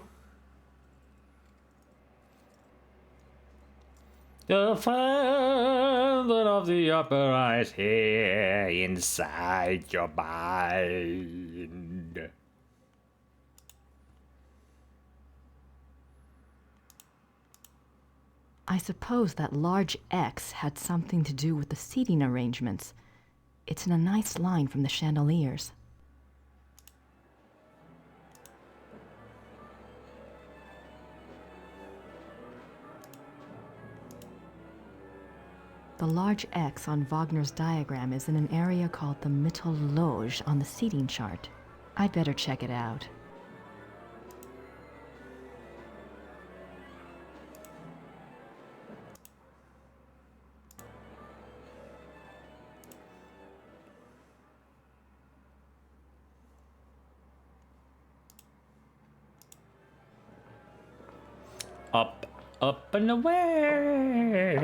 The father of the opera is here inside your mind. I suppose that large X had something to do with the seating arrangements. It's in a nice line from the chandeliers. The large X on Wagner's diagram is in an area called the Mittelloge on the seating chart. I'd better check it out. Up, up and away.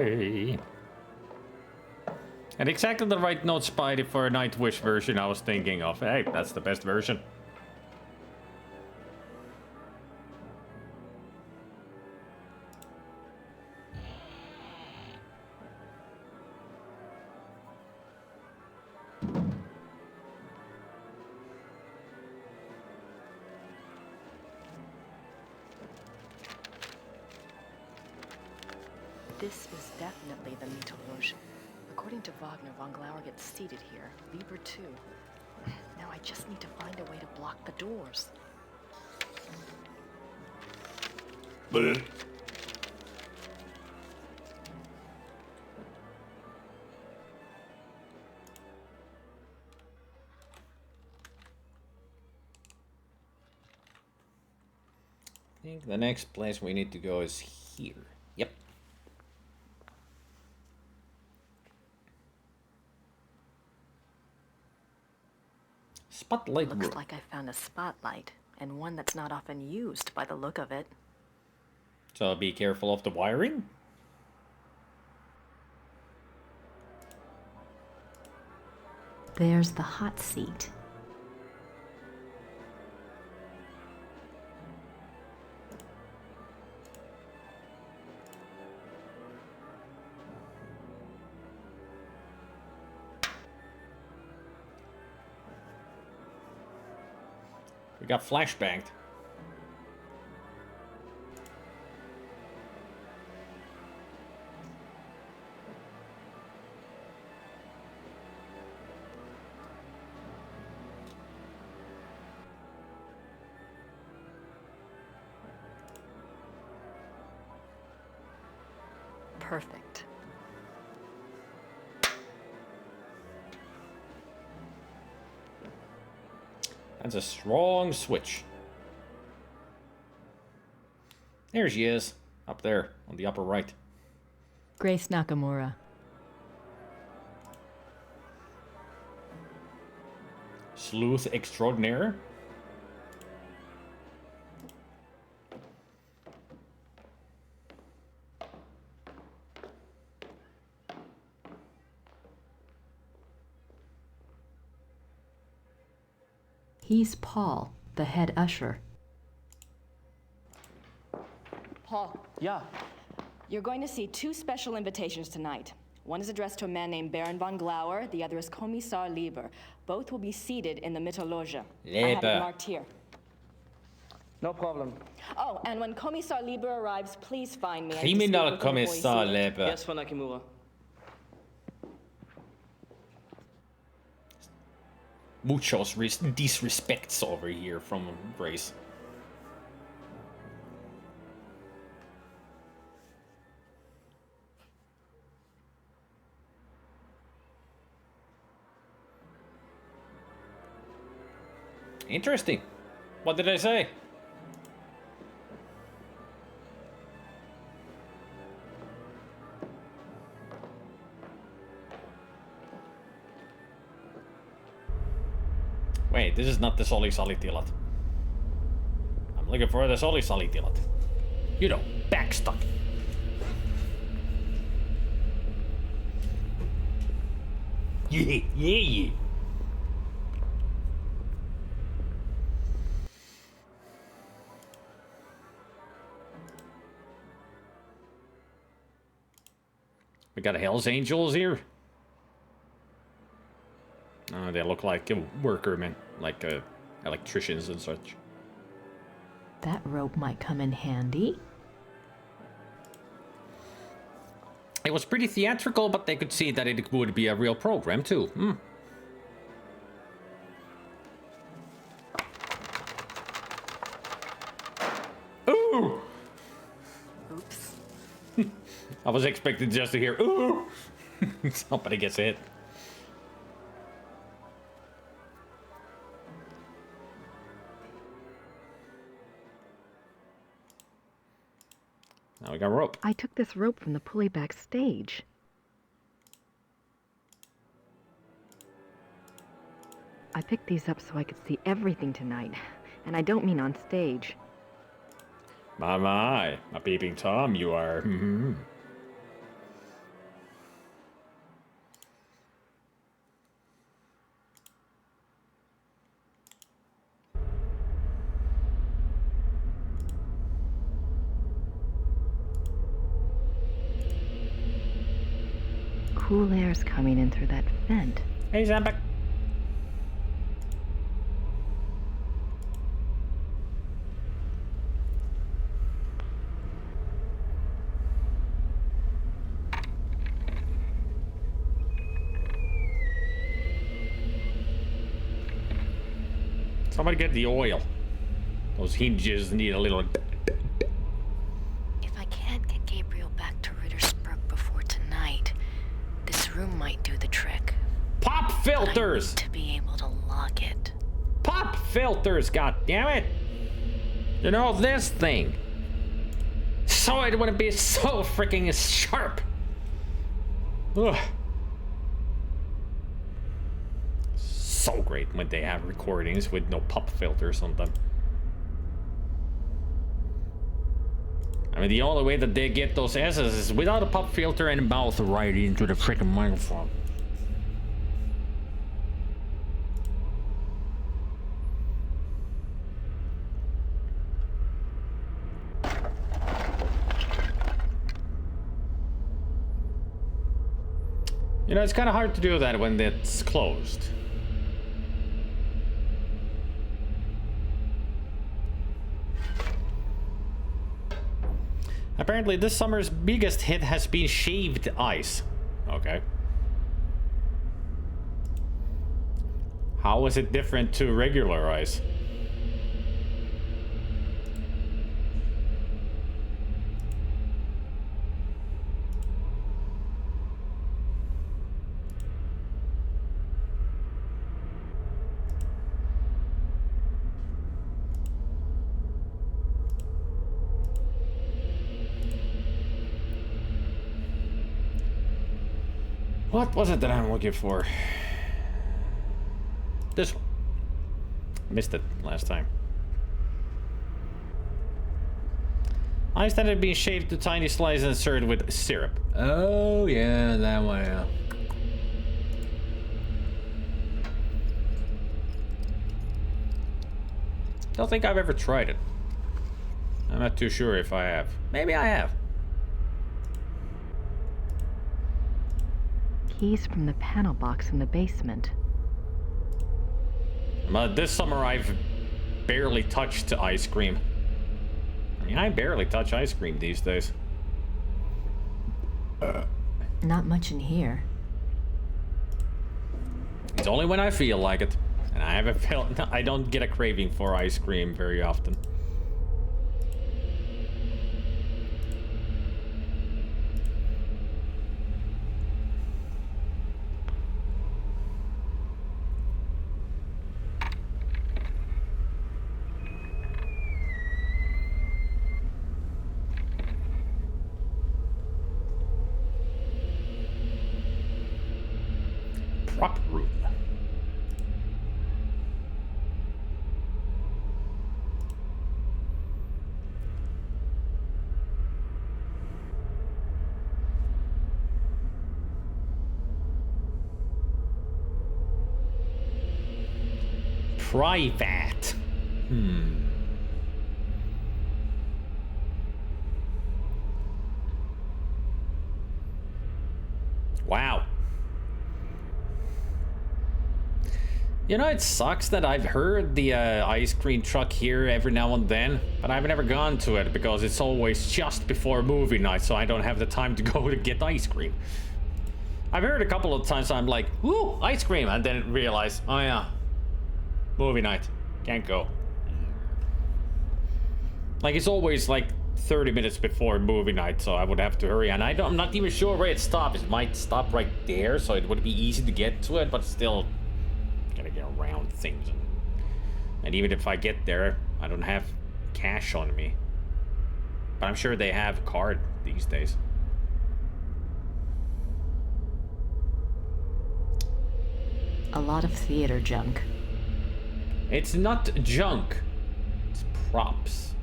And exactly the right note, Spidey, for a Nightwish version I was thinking of. Hey, that's the best version. This is definitely the Mittelloge. According to Wagner, von Glauer gets seated here. Lieber too. Now I just need to find a way to block the doors. I think the next place we need to go is here. Yep. Spotlight room. Looks like I found a spotlight, and one that's not often used by the look of it. So be careful of the wiring. There's the hot seat. We got flashbanged. Perfect. That's a strong switch. There she is, up there on the upper right. Grace Nakamura. Sleuth extraordinaire. He's Paul, the head usher. Paul. Yeah. You're going to see 2 special invitations tonight. One is addressed to a man named Baron von Glauer, the other is Kommissar Lieber. Both will be seated in the Mittelloge. I have it marked here. No problem. Oh, and when Kommissar Lieber arrives, please find me. Kriminalkommissar Lieber. Yes, Frau Nakamura. Muchos disrespects over here from Grace. Interesting. What did I say? Wait, this is not the Soli tilat. I'm looking for the Soli tilat. You know, backstuck. Yeah. We got Hell's Angels here. Oh, they look like workermen, like electricians and such. That rope might come in handy. It was pretty theatrical, but they could see that it would be a real program too. Ooh! Oops. I was expecting just to hear ooh. Somebody gets hit. Now we got rope. I took this rope from the pulley backstage. I picked these up so I could see everything tonight. And I don't mean on stage. My, a peeping Tom you are. Cool air's coming in through that vent. Hey, Zambak. Somebody get the oil. Those hinges need a little... If I can't get Gabriel back to Rittersburg before tonight, this room might do the trick. Pop filters! But I need to be able to lock it. Pop filters, goddammit! You know, this thing. So it wouldn't be so freaking sharp. Ugh. So great when they have recordings with no pop filters on them. I mean, the only way that they get those S's is without a pop filter and mouth right into the freaking microphone. You know, it's kind of hard to do that when it's closed. Apparently this summer's biggest hit has been shaved ice. Okay. How is it different to regular ice? What was it that I'm looking for? This one. Missed it last time. Ice that had been shaved to tiny slices and served with syrup. Oh yeah, that one. Yeah. Don't think I've ever tried it. I'm not too sure if I have. Maybe I have. Keys from the panel box in the basement. But this summer I've barely touched ice cream. I mean, I barely touch ice cream these days. Not much in here. It's only when I feel like it. And I haven't felt, I don't get a craving for ice cream very often. Prop room. Private. Wow. You know, it sucks that I've heard the ice cream truck here every now and then, but I've never gone to it because it's always just before movie night, so I don't have the time to go to get ice cream. I've heard a couple of times I'm like, ooh, ice cream, and then realize, oh yeah, movie night, can't go. Like, it's always like 30 minutes before movie night, so I would have to hurry, and I'm not even sure where it stops. It might stop right there, so it would be easy to get to it, but still gotta get around things. And even if I get there, I don't have cash on me. But I'm sure they have a card these days. A lot of theater junk. It's not junk. It's props.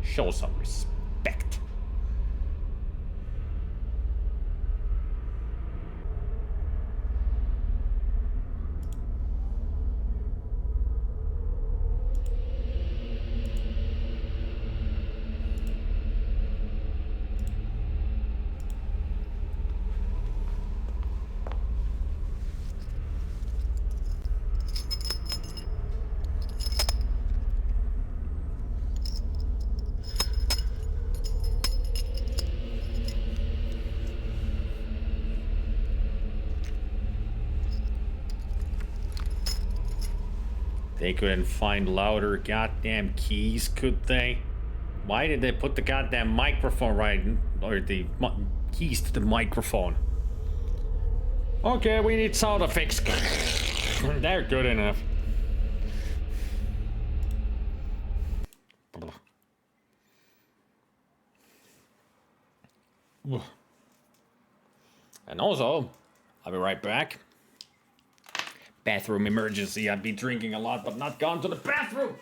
Show some respect. They couldn't find louder goddamn keys, could they? Why did they put the goddamn microphone right, or the keys to the microphone? Okay, we need sound effects. They're good enough. And also, I'll be right back. Bathroom emergency. I've been drinking a lot, but not gone to the bathroom.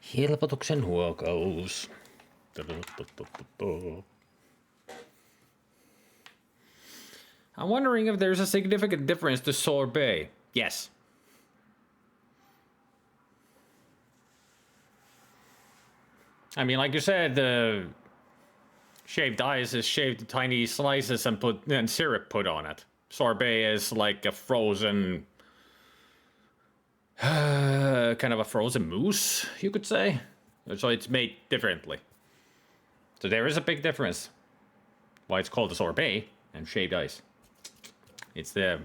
Helpotuksen huokaus. I'm wondering if there's a significant difference to sorbet. Yes. I mean, like you said, the shaved ice is shaved tiny slices and syrup put on it. Sorbet is like a frozen, kind of a frozen mousse, you could say. So it's made differently. So there is a big difference. Why it's called a sorbet and shaved ice. It's the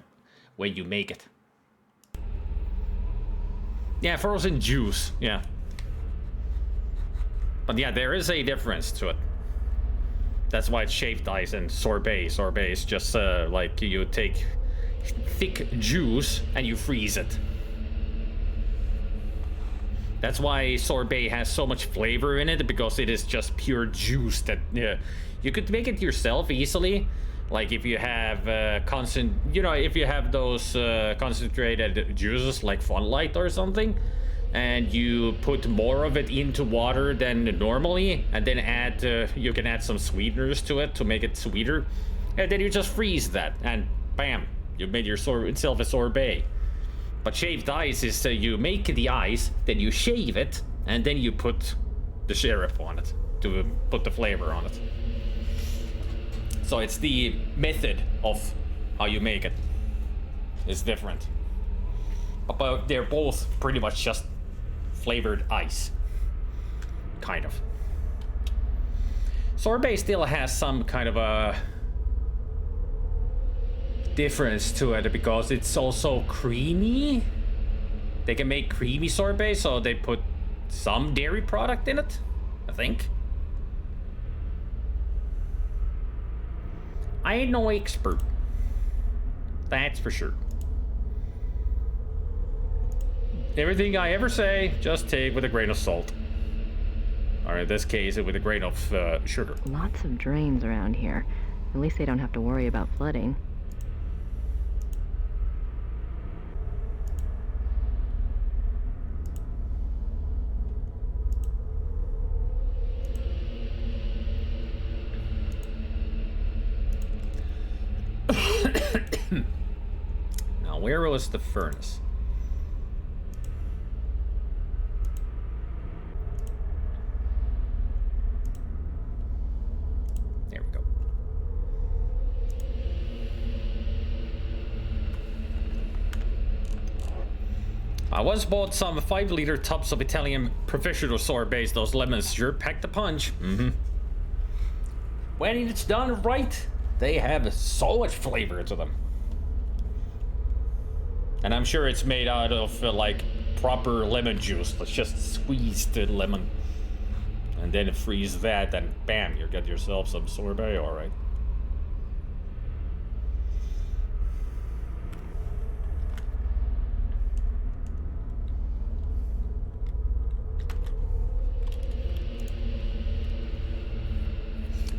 way you make it. Yeah, frozen juice, yeah. But yeah, there is a difference to it. That's why it's shaved ice and sorbet. Sorbet is just like you take thick juice and you freeze it. That's why sorbet has so much flavor in it, because it is just pure juice that you could make it yourself easily. Like if you have if you have those concentrated juices like Fun Light or something, and you put more of it into water than normally, and then add you can add some sweeteners to it to make it sweeter, and then you just freeze that, and bam, you made yourself a sorbet. But shaved ice is you make the ice, then you shave it, and then you put the syrup on it to put the flavor on it. So it's the method of how you make it is different. But they're both pretty much just flavored ice. Kind of. Sorbet still has some kind of a difference to it because it's also creamy. They can make creamy sorbet, so they put some dairy product in it, I think. I ain't no expert. That's for sure. Everything I ever say, just take with a grain of salt. Or in this case, with a grain of sugar. Lots of drains around here. At least they don't have to worry about flooding. Now, where was the furnace? There we go. I once bought some 5-liter tubs of Italian professional sorbets. Those lemons sure packed a punch. When it's done right, they have so much flavor to them. And I'm sure it's made out of like proper lemon juice. Let's just squeeze the lemon and then freeze that, and bam, you get yourself some sorbet, all right.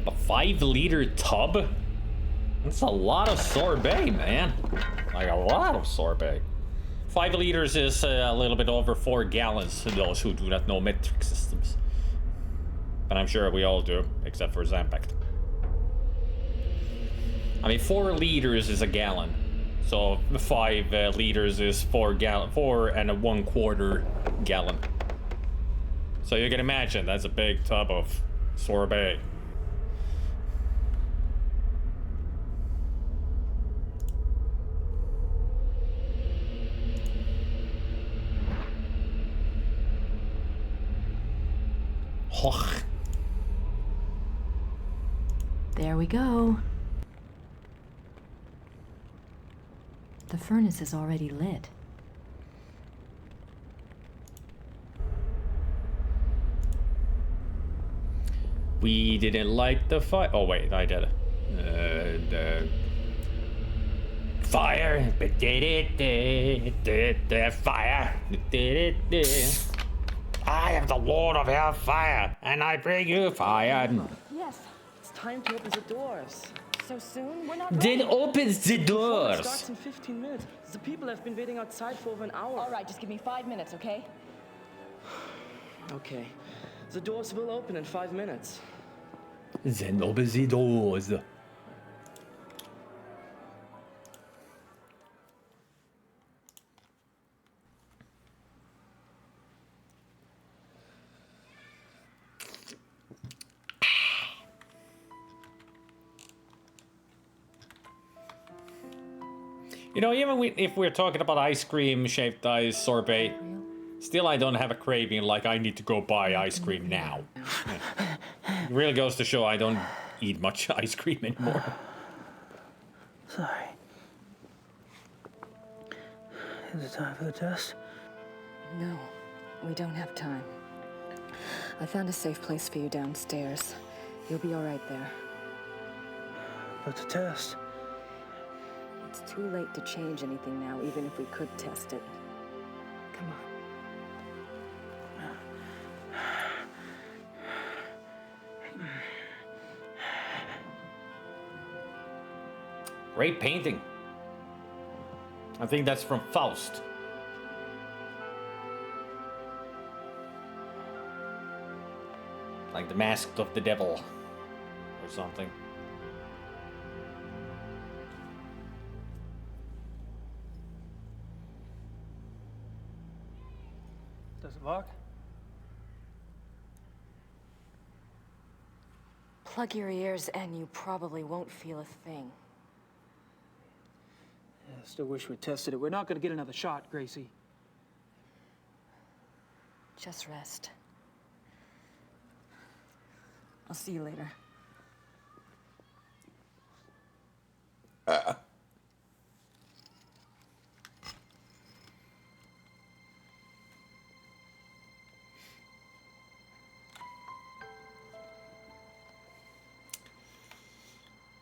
A 5-liter tub? That's a lot of sorbet, man. Like a lot of sorbet. 5 liters is a little bit over 4 gallons to those who do not know metric systems. But I'm sure we all do, except for Zampact. I mean, 4 liters is a gallon. So 5 liters is 4 and a 1/4 gallon. So you can imagine that's a big tub of sorbet. There we go. The furnace is already lit. We didn't like the fire. Oh wait, I did. The fire. The fire. I am the Lord of Hellfire, and I bring you fire. Yes, it's time to open the doors. So soon? We're not Then ready. opens the It doors. starts in 15 minutes. The people have been waiting outside for over an hour. All right, just give me 5 minutes, okay? Okay. The doors will open in 5 minutes. Then open the doors. You know, even if we're talking about ice cream shaped ice sorbet, still I don't have a craving like I need to go buy ice cream now. It really goes to show I don't eat much ice cream anymore. Sorry. Is it time for the test? No, we don't have time. I found a safe place for you downstairs. You'll be all right there. But the test? It's too late to change anything now, even if we could test it. Come on. Great painting. I think that's from Faust. Like the Mask of the Devil or something. Does it work? Plug your ears and you probably won't feel a thing. Yeah, I still wish we tested it. We're not gonna get another shot, Gracie. Just rest. I'll see you later.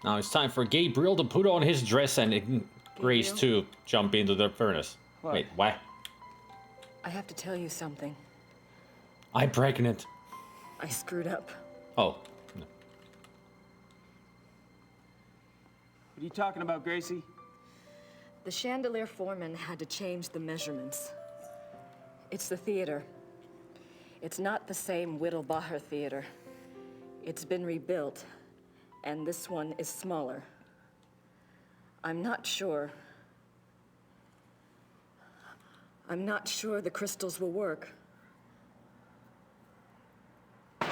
Now it's time for Gabriel to put on his dress and Grace to jump into the furnace. What? Wait, what? I have to tell you something. I'm pregnant. I screwed up. Oh. What are you talking about, Gracie? The chandelier foreman had to change the measurements. It's the theater. It's not the same Whittlbacher theater. It's been rebuilt, and this one is smaller. I'm not sure the crystals will work. I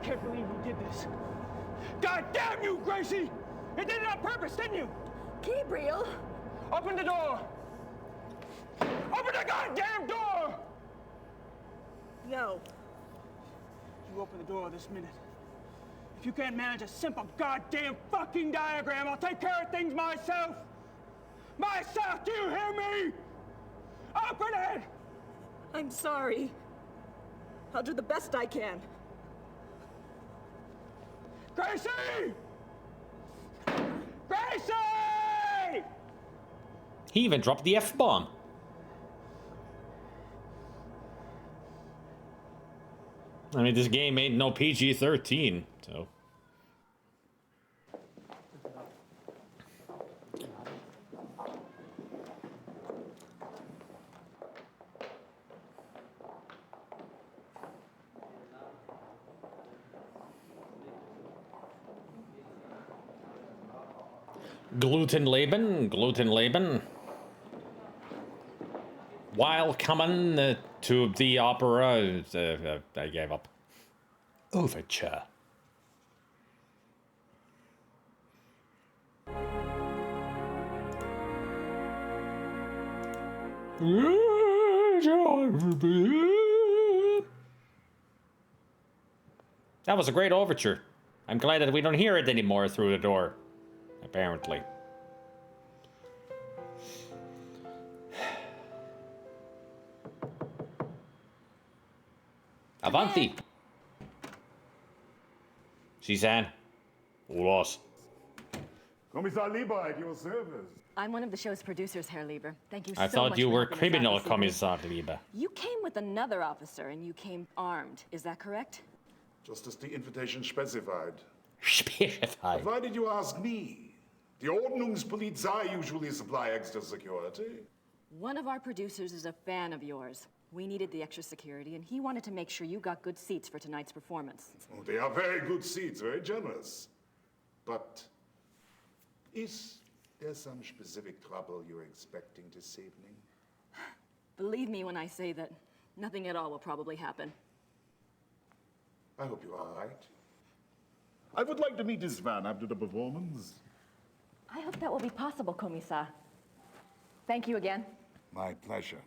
can't believe you did this. God damn you, Gracie! You did it on purpose, didn't you? Gabriel! Open the door! Open the goddamn door! No. You open the door this minute. If you can't manage a simple goddamn fucking diagram, I'll take care of things myself! Myself, do you hear me? Open it! I'm sorry. I'll do the best I can. Gracie! Gracie! He even dropped the F-bomb. I mean, this game ain't no PG-13, so... Gluten-Leben. While coming to the opera, I gave up. Overture. That was a great overture. I'm glad that we don't hear it anymore through the door. Apparently. Avanti! Suzanne. Los. Kommissar Lieber at your service. I'm one of the show's producers, Herr Lieber. Thank you so I much. thought you for were helping us out criminal, this evening. Kommissar Lieber. You came with another officer and you came armed. Is that correct? Just as the invitation specified. Specified. Why did you ask me? The Ordnungspolizei usually supply extra security. One of our producers is a fan of yours. We needed the extra security, and he wanted to make sure you got good seats for tonight's performance. Oh, they are very good seats, very generous. But is there some specific trouble you're expecting this evening? Believe me when I say that nothing at all will probably happen. I hope you're all right. I would like to meet this van after the performance. I hope that will be possible, Kommissar. Thank you again. My pleasure.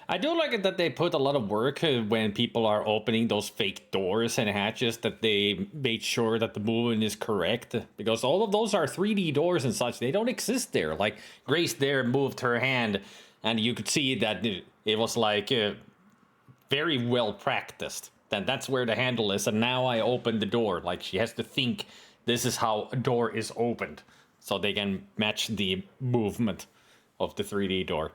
I do like it that they put a lot of work when people are opening those fake doors and hatches, that they made sure that the movement is correct, because all of those are 3D doors and such. They don't exist there. Like Grace there moved her hand and you could see that it was like very well practiced. That's where the handle is, and now I open the door. Like she has to think this is how a door is opened, so they can match the movement of the 3D door.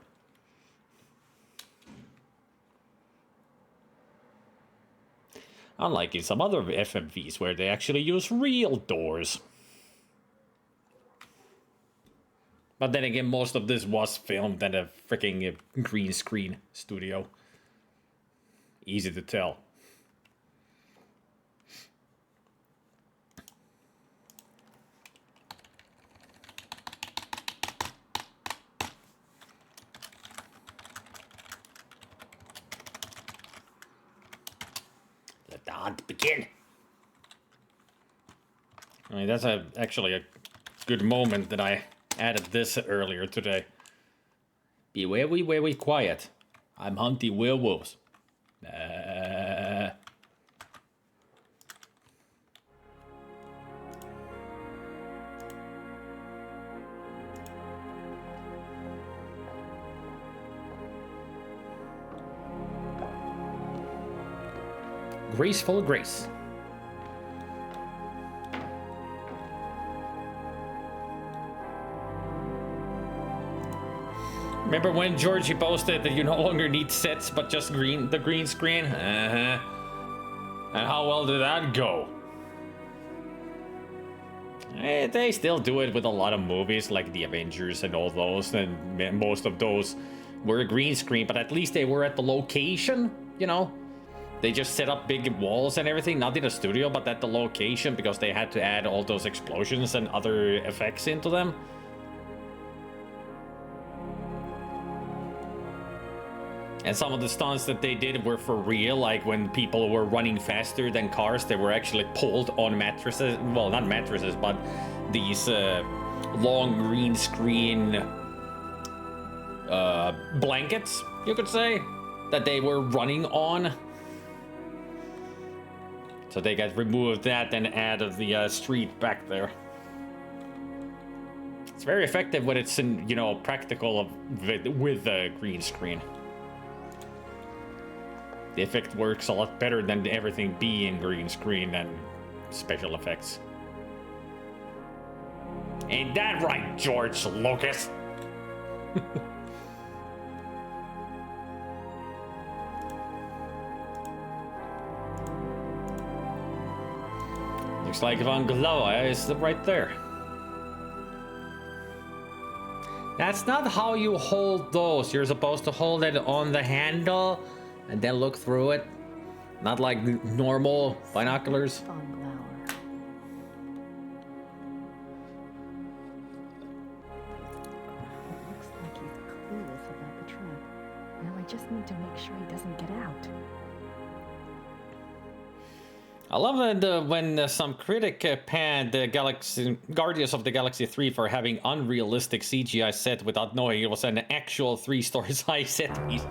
Unlike in some other FMVs where they actually use real doors. But then again, most of this was filmed at a freaking green screen studio. Easy to tell. Let the hunt begin. I mean, that's actually a good moment that I added this earlier today. Be very quiet. I'm hunting werewolves. Graceful Grace. Remember when Georgie posted that you no longer need sets but just the green screen? And how well did that go? They still do it with a lot of movies like the Avengers and all those, and most of those were green screen, but at least they were at the location, you know? They just set up big walls and everything, not in a studio, but at the location, because they had to add all those explosions and other effects into them. And some of the stunts that they did were for real, like when people were running faster than cars, they were actually pulled on mattresses. Well, not mattresses, but these long green screen blankets, you could say, that they were running on. So they got removed that and added the street back there. It's very effective when it's in, you know, practical with the green screen. The effect works a lot better than everything being green screen and special effects. Ain't that right, George Lucas? Looks like Von Gloa is right there. That's not how you hold those. You're supposed to hold it on the handle and then look through it. Not like normal binoculars. Looks like he's clueless about the trap. Now I just need to make sure he doesn't get out. I love that when some critic panned the Guardians of the Galaxy 3 for having unrealistic CGI set without knowing it was an actual 3-story high set piece.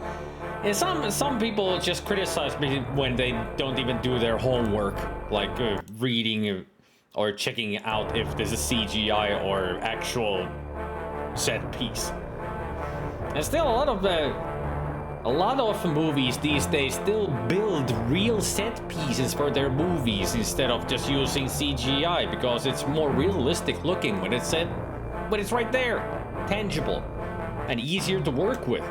And some people just criticize me when they don't even do their homework, like reading or checking out if this is CGI or actual set piece. And still a lot of movies these days still build real set pieces for their movies instead of just using CGI, because it's more realistic looking when it's right there, tangible, and easier to work with.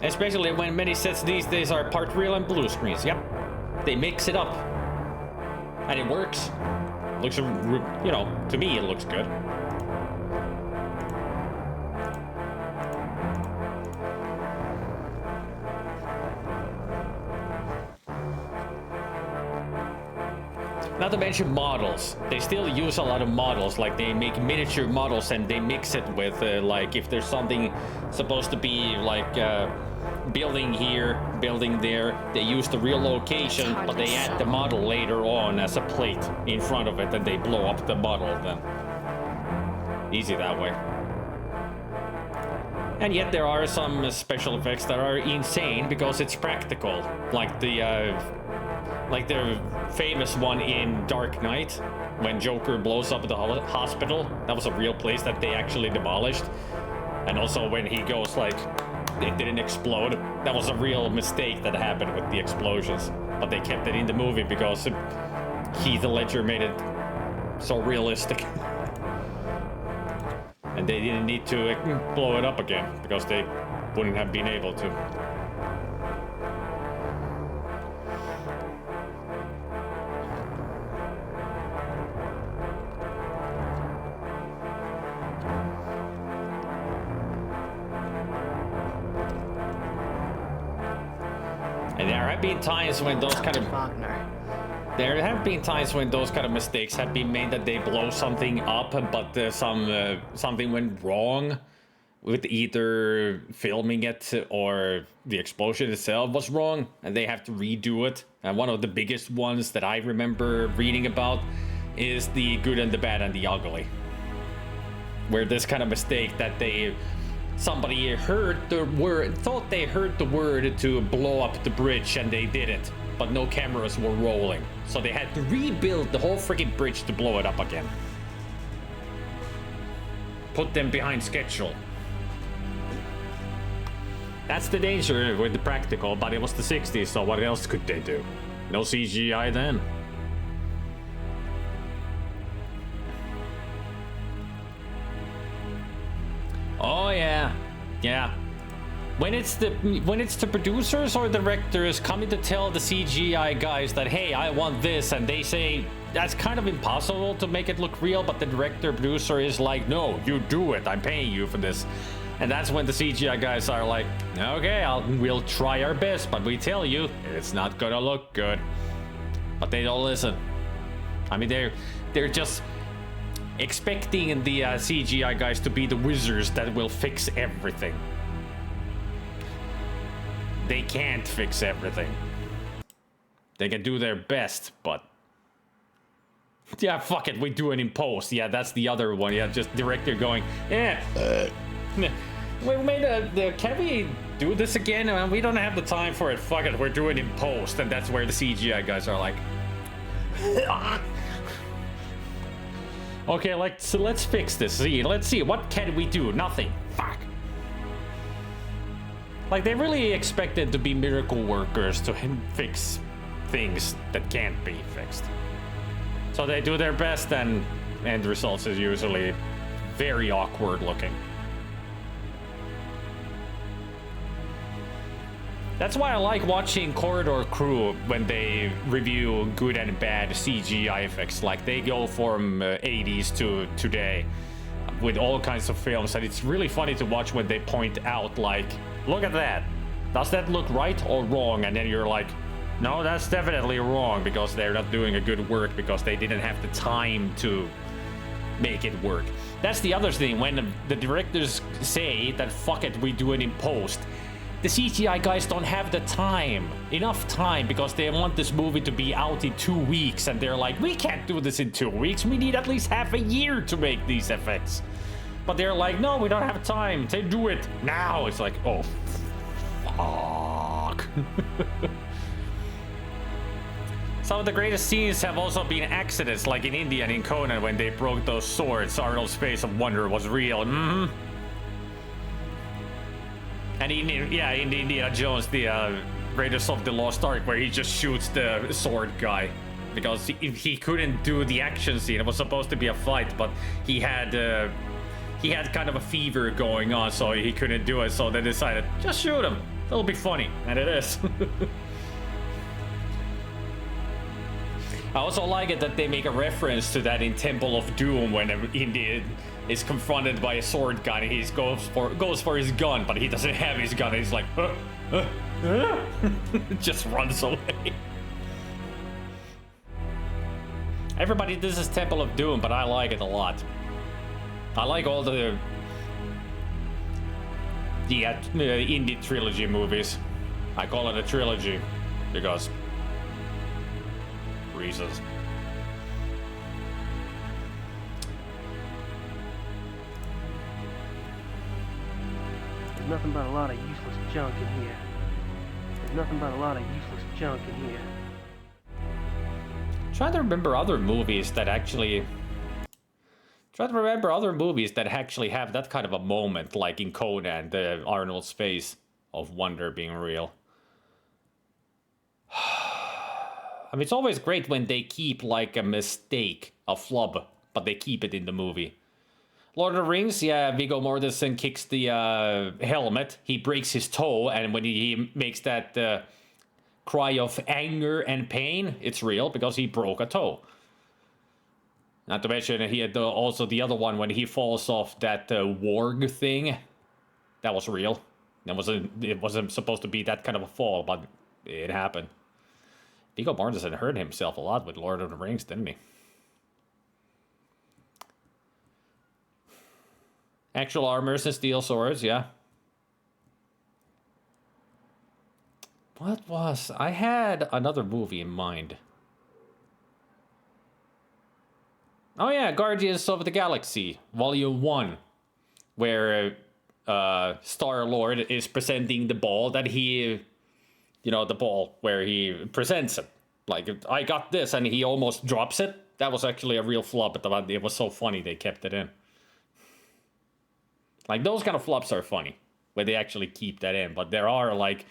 Especially when many sets these days are part real and blue screens. Yep, they mix it up, and it works. Looks, you know, to me it looks good. Not to mention models. They still use a lot of models, like they make miniature models and they mix it with, like, if there's something supposed to be, like, building here, building there, they use the real location, but they add the model later on as a plate in front of it and they blow up the model then. Easy that way. And yet there are some special effects that are insane because it's practical. Like the famous one in Dark Knight, when Joker blows up the hospital. That was a real place that they actually demolished. And also when he goes like, it didn't explode. That was a real mistake that happened with the explosions. But they kept it in the movie because Heath Ledger made it so realistic. And they didn't need to blow it up again because they wouldn't have been able to. And there have been times when those kind of mistakes have been made that they blow something up, but something went wrong with either filming it or the explosion itself was wrong, and they have to redo it. And one of the biggest ones that I remember reading about is the Good and the Bad and the Ugly, where this kind of mistake that somebody heard the word, thought they heard the word to blow up the bridge, and they didn't, but no cameras were rolling, so they had to rebuild the whole freaking bridge to blow it up again. Put them behind schedule. That's the danger with the practical, but it was the 60s, so what else could they do? No CGI then. Oh yeah, yeah. When it's the producers or directors coming to tell the CGI guys that, hey, I want this, and they say that's kind of impossible to make it look real, but the director producer is like, no, you do it, I'm paying you for this. And that's when the CGI guys are like, okay, we'll try our best, but we tell you it's not gonna look good. But they don't listen. I mean, they're just expecting the CGI guys to be the wizards that will fix everything. They can't fix everything. They can do their best, but yeah, fuck it, we do it in post. Yeah, that's the other one. Yeah, just director going, yeah. We made can we do this again? We don't have the time for it. Fuck it, we're doing it in post, and that's where the CGI guys are like, okay, let's fix this. Let's see, what can we do? Nothing. Fuck. Like, they really expected to be miracle workers to fix things that can't be fixed. So they do their best, and end results is usually very awkward looking. That's why I like watching Corridor Crew when they review good and bad CGI effects. Like, they go from 80s to today with all kinds of films, and it's really funny to watch when they point out, like, look at that. Does that look right or wrong? And then you're like, no, that's definitely wrong, because they're not doing a good work because they didn't have the time to make it work. That's the other thing. When the directors say that, fuck it, we do it in post, the CGI guys don't have the time, enough time, because they want this movie to be out in 2 weeks, and they're like, we can't do this in 2 weeks. We need at least half a year to make these effects. But they're like, no, we don't have time. They do it now. It's like, oh, fuck. Some of the greatest scenes have also been accidents, like in India and in Conan when they broke those swords. Arnold's face of wonder was real. Mm-hmm. And in Indiana Jones, the Raiders of the Lost Ark, where he just shoots the sword guy. Because he couldn't do the action scene. It was supposed to be a fight, but he had kind of a fever going on, so he couldn't do it. So they decided, just shoot him. It'll be funny. And it is. I also like it that they make a reference to that in Temple of Doom when an Indian is confronted by a sword guy and he goes for his gun, but he doesn't have his gun. And he's like, just runs away. Everybody, this is Temple of Doom, but I like it a lot. I like all the indie trilogy movies. I call it a trilogy because reasons. There's nothing but a lot of useless junk in here. There's nothing but a lot of useless junk in here. Trying to remember other movies that actually have that kind of a moment, like in Conan, the Arnold's face of wonder being real. I mean, it's always great when they keep like a mistake, a flub, but they keep it in the movie. Lord of the Rings, yeah, Viggo Mortensen kicks the helmet, he breaks his toe, and when he makes that cry of anger and pain, it's real because he broke a toe. Not to mention he had also the other one when he falls off that warg thing. That was real. It wasn't supposed to be that kind of a fall, but it happened. Viggo Mortensen hurt himself a lot with Lord of the Rings, didn't he? Actual armors and steel swords, yeah. I had another movie in mind. Oh yeah, Guardians of the Galaxy, Volume 1, where Star-Lord is presenting the ball that he, the ball where he presents it. Like, I got this, and he almost drops it. That was actually a real flop, but it was so funny they kept it in. Like, those kind of flops are funny, where they actually keep that in, but there are, like,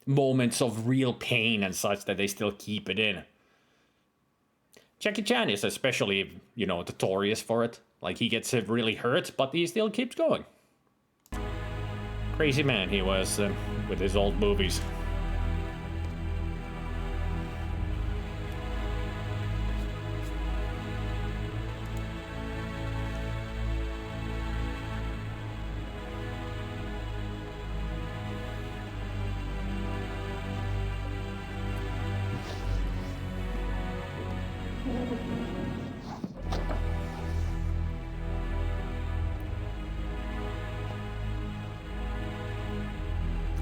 moments of real pain and such that they still keep it in. Jackie Chan is especially, notorious for it. Like, he gets really hurt, but he still keeps going. Crazy man he was with his old movies.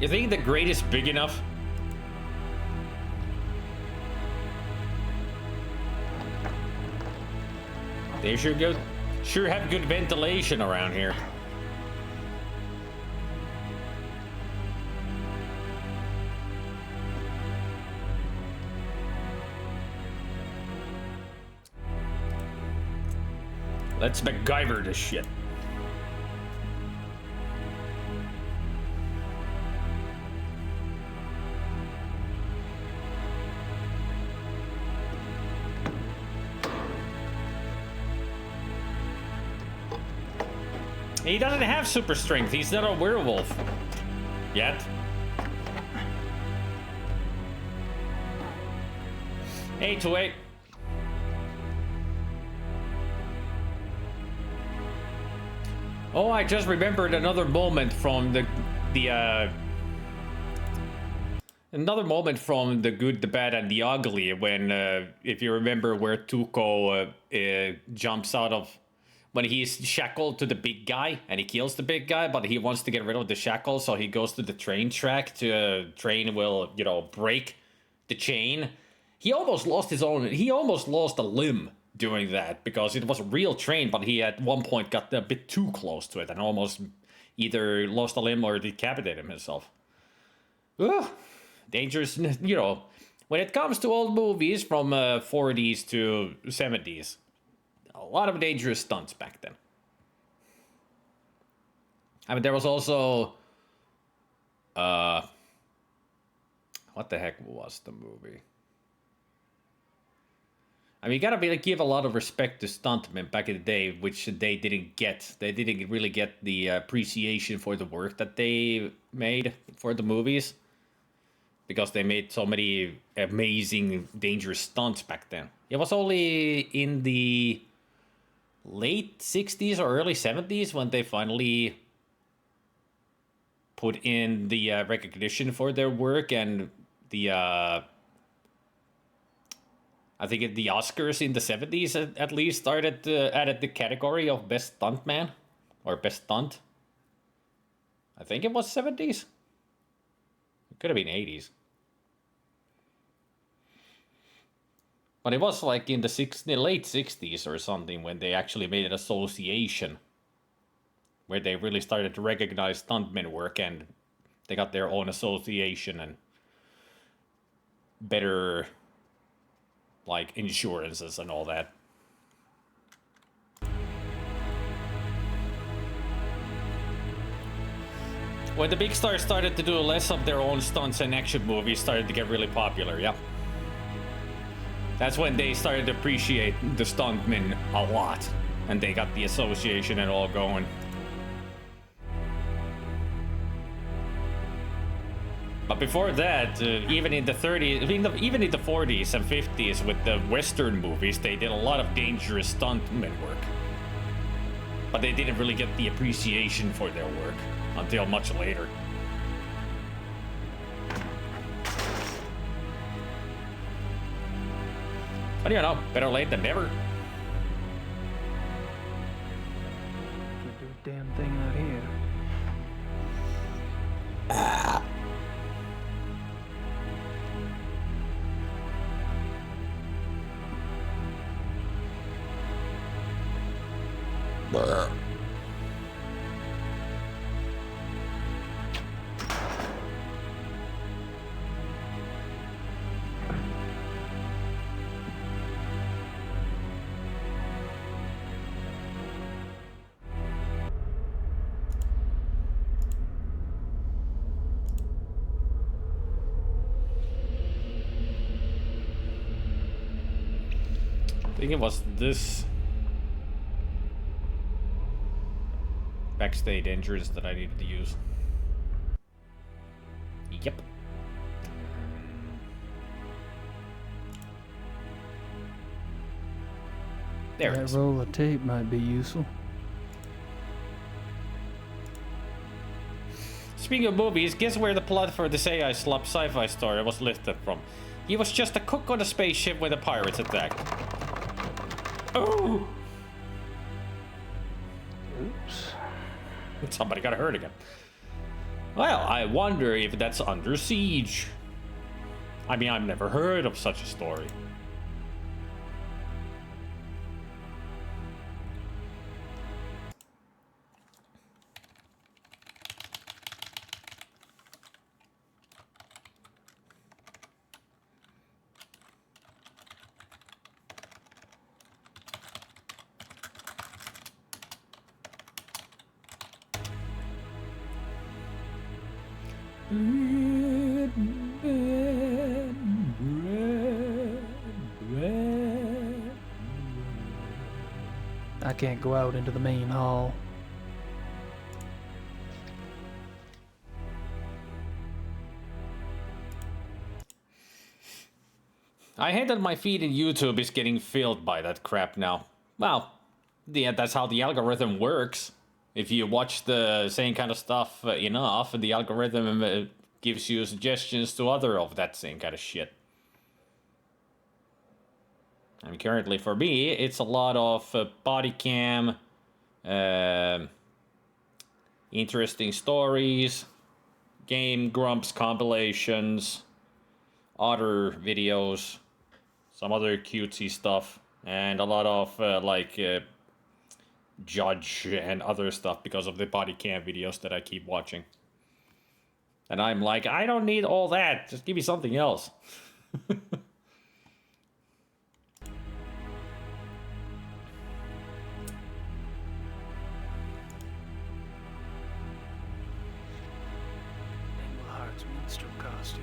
You think the grate is big enough? They sure have good ventilation around here. Let's MacGyver this shit. He doesn't have super strength. He's not a werewolf. Yet. Hey, to wait. Oh, I just remembered another moment from another moment from The Good, the Bad, and the Ugly when, if you remember where Tuco jumps out of, when he's shackled to the big guy and he kills the big guy, but he wants to get rid of the shackles, so he goes to the train track to train will, break the chain. He almost lost a limb doing that because it was a real train, but he at one point got a bit too close to it and almost either lost a limb or decapitated himself. Ugh. Dangerous, when it comes to old movies from 40s to 70s, a lot of dangerous stunts back then. I mean, there was also, what the heck was the movie? I mean, you gotta give a lot of respect to stuntmen back in the day, which they didn't get. They didn't really get the appreciation for the work that they made for the movies. because they made so many amazing, dangerous stunts back then. It was only in the late 60s or early 70s when they finally put in the recognition for their work, and the I think the Oscars in the 70s at least started added the category of best stuntman or best stunt. I think it was 70s. It could have been 80s. But it was like in the late 60s or something when they actually made an association where they really started to recognize stuntmen work, and they got their own association and better like insurances and all that. When the big stars started to do less of their own stunts and action movies started to get really popular, yeah. That's when they started to appreciate the stuntmen a lot, and they got the association and all going. But before that, even in the 30s, even in the 40s and 50s with the Western movies, they did a lot of dangerous stuntmen work. But they didn't really get the appreciation for their work until much later. But you know, better late than never. Can't do a damn thing out here. I think it was this backstage entrance that I needed to use. Yep. There it is. That roll of tape might be useful. Speaking of movies, guess where the plot for this AI slop sci-fi story was lifted from? He was just a cook on a spaceship when the pirates attacked. Oh! Oops. Somebody got hurt again. Well, I wonder if that's Under Siege. I mean, I've never heard of such a story. I can't go out into the main hall. I hate that my feed in YouTube is getting filled by that crap now. Well, yeah, that's how the algorithm works. If you watch the same kind of stuff enough, the algorithm gives you suggestions to other of that same kind of shit. And currently for me, it's a lot of body cam, interesting stories, Game Grumps compilations, other videos, some other cutesy stuff, and a lot of Judge and other stuff because of the body cam videos that I keep watching. And I'm like, I don't need all that, just give me something else. Englehart's minstrel costume.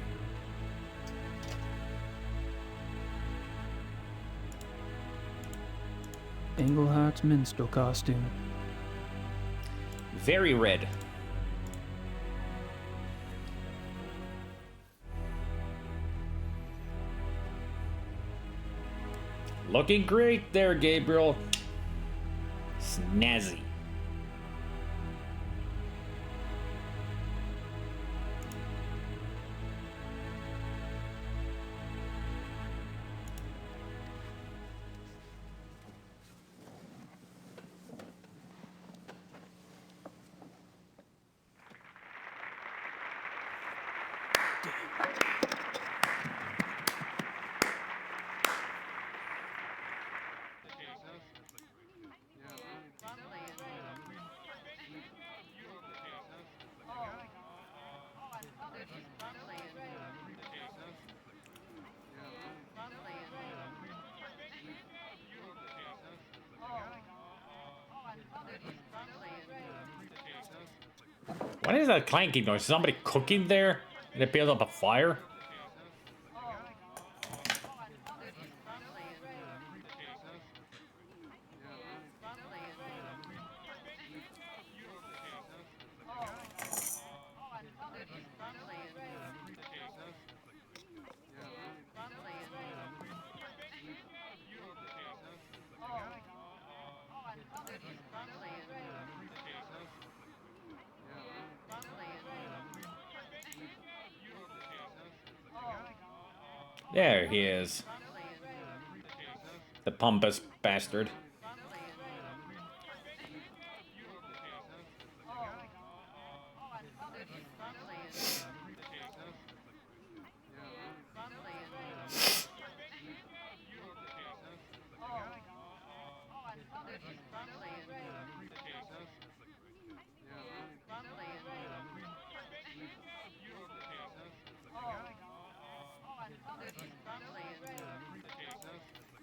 Englehart's minstrel costume. Very red. Looking great there, Gabriel. Snazzy. What is that clanking noise? Is somebody cooking there? Did they build up a fire? There he is. The pompous bastard.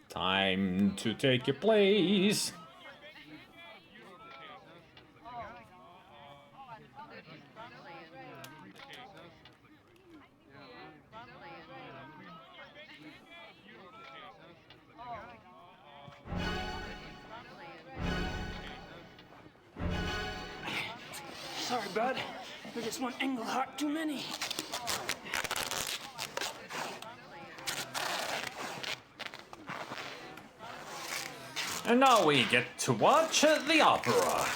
Time to take your place. Sorry, bud. We're just one Englehart too many. And now we get to watch the opera.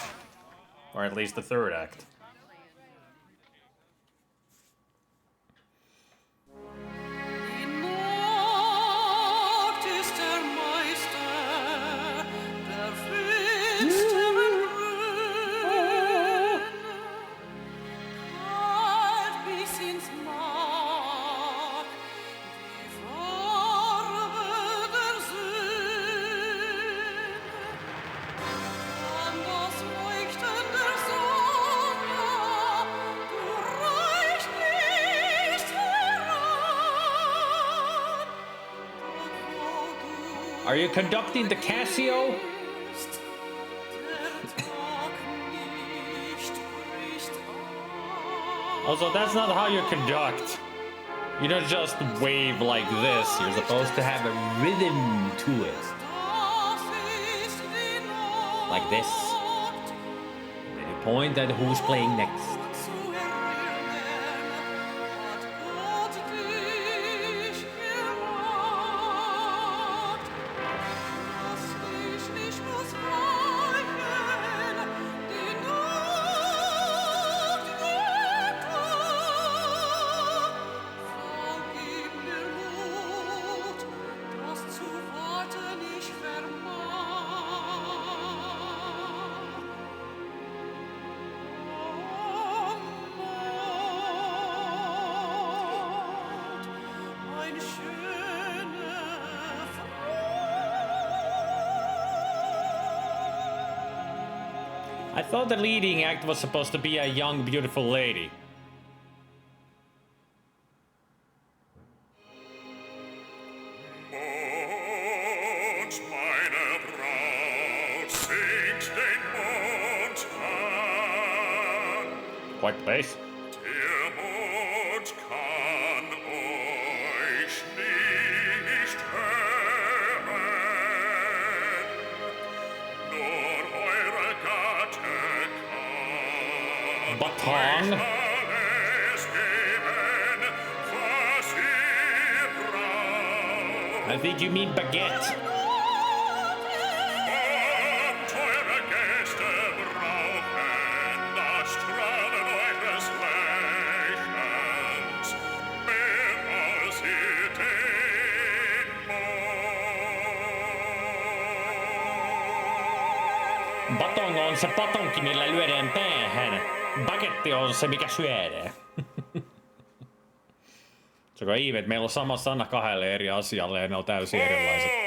Or at least the third act. Are you conducting the Casio? Also, that's not how you conduct. You don't just wave like this. You're supposed to have a rhythm to it. Like this. And you point at who's playing next. I thought the leading act was supposed to be a young, beautiful lady. Quite place. Baton. I think you mean baguette. Batong on se patonki, millä lyödään päähän. Baketti on se, mikä syödään. Se on ihme, että meillä on sama sana kahdelle eri asialle ja ne on täysin erilaiset.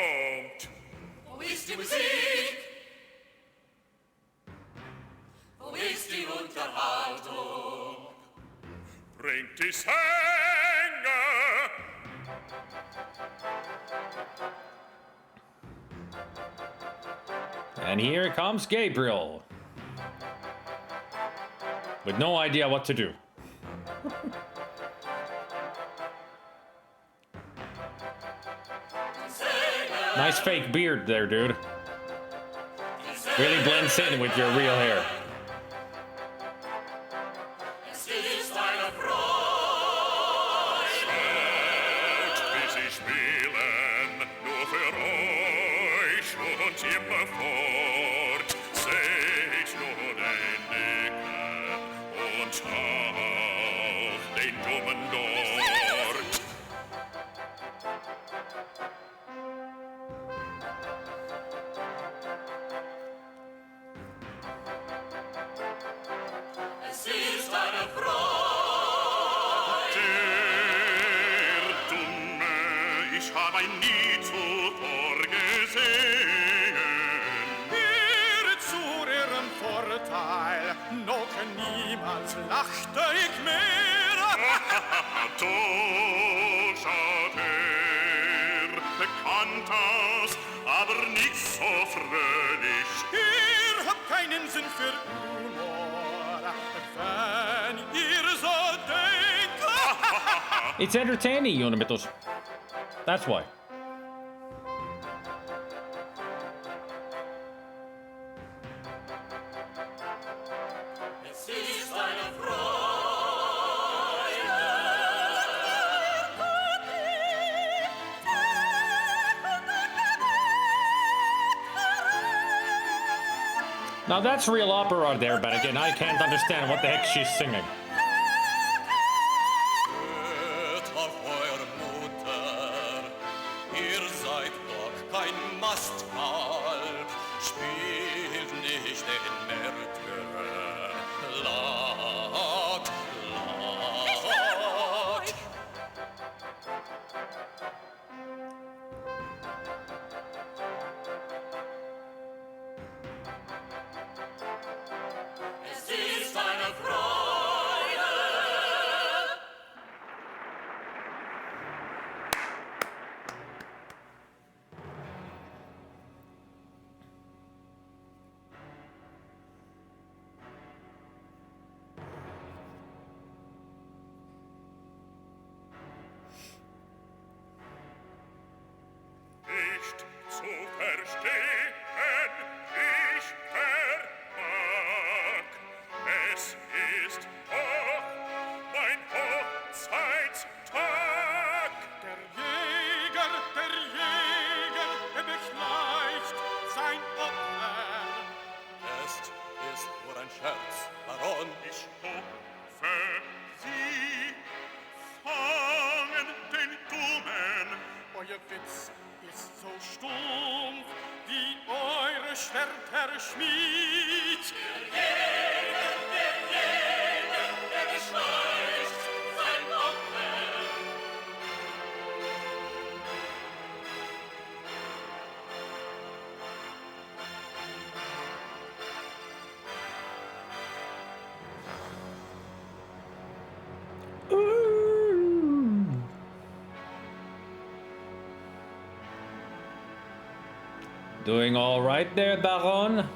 Bringt die Sänger. And here comes Gabriel. With no idea what to do. Nice fake beard there, dude. Really blends in with your real hair. It's entertaining, Junimitus. That's why. Now that's real opera there, but again, I can't understand what the heck she's singing. Doing all right there, Baron?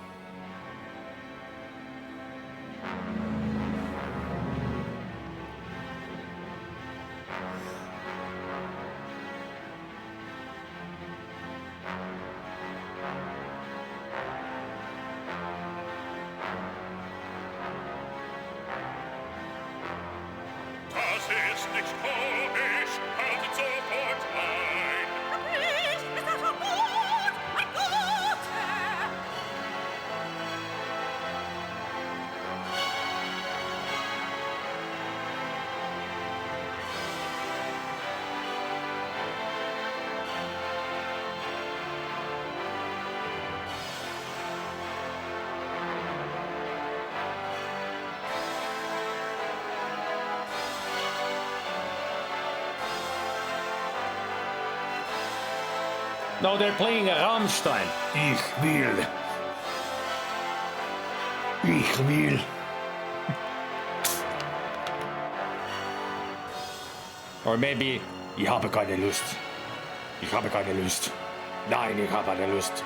No, they're playing Rammstein. Ich will. Ich will. Or maybe, ich habe keine Lust. Ich habe keine Lust. Nein, ich habe keine Lust.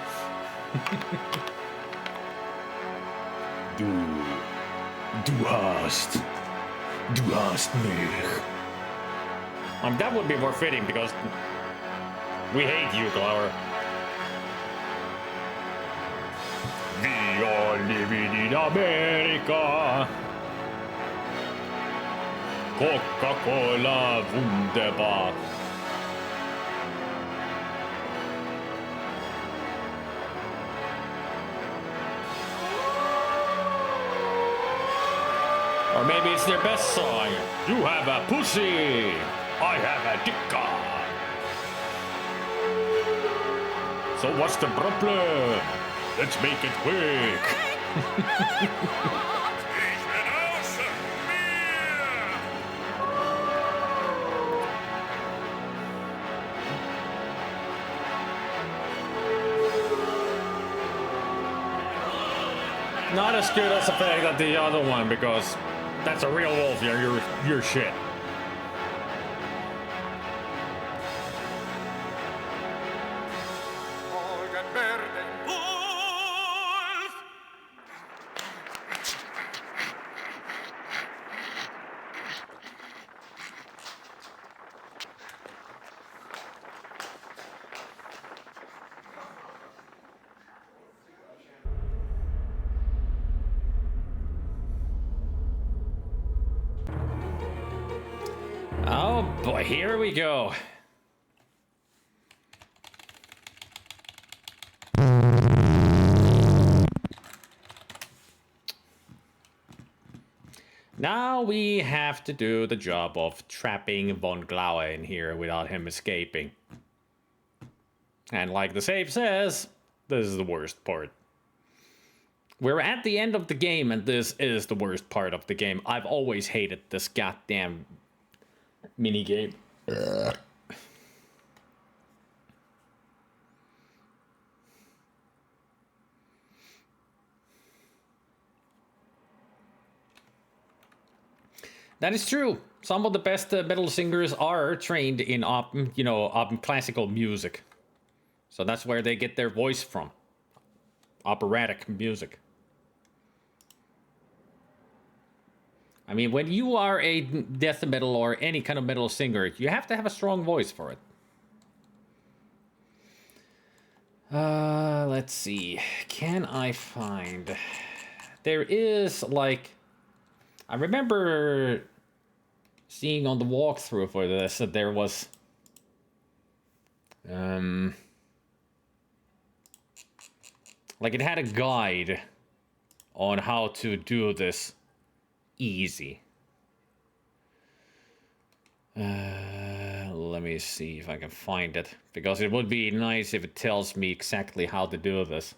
Du hast mich. That would be more fitting because we hate you, Glower. We are living in America. Coca-Cola, wunderbar. Or maybe it's their best song. You have a pussy. I have a dicka. So what's the problem? Let's make it quick. Not as good as the fact that the other one, because that's a real wolf. You're shit. Oh boy, here we go. Now we have to do the job of trapping Von Glaue in here without him escaping. And like the save says, this is the worst part. We're at the end of the game, and this is the worst part of the game. I've always hated this goddamn minigame. That is true. Some of the best metal singers are trained in classical music. So that's where they get their voice from. Operatic music. I mean, when you are a death metal or any kind of metal singer, you have to have a strong voice for it. Let's see. Can I find... There is, like... I remember seeing on the walkthrough for this that there was... like, it had a guide on how to do this easy. Let me see if I can find it, because it would be nice if it tells me exactly how to do this.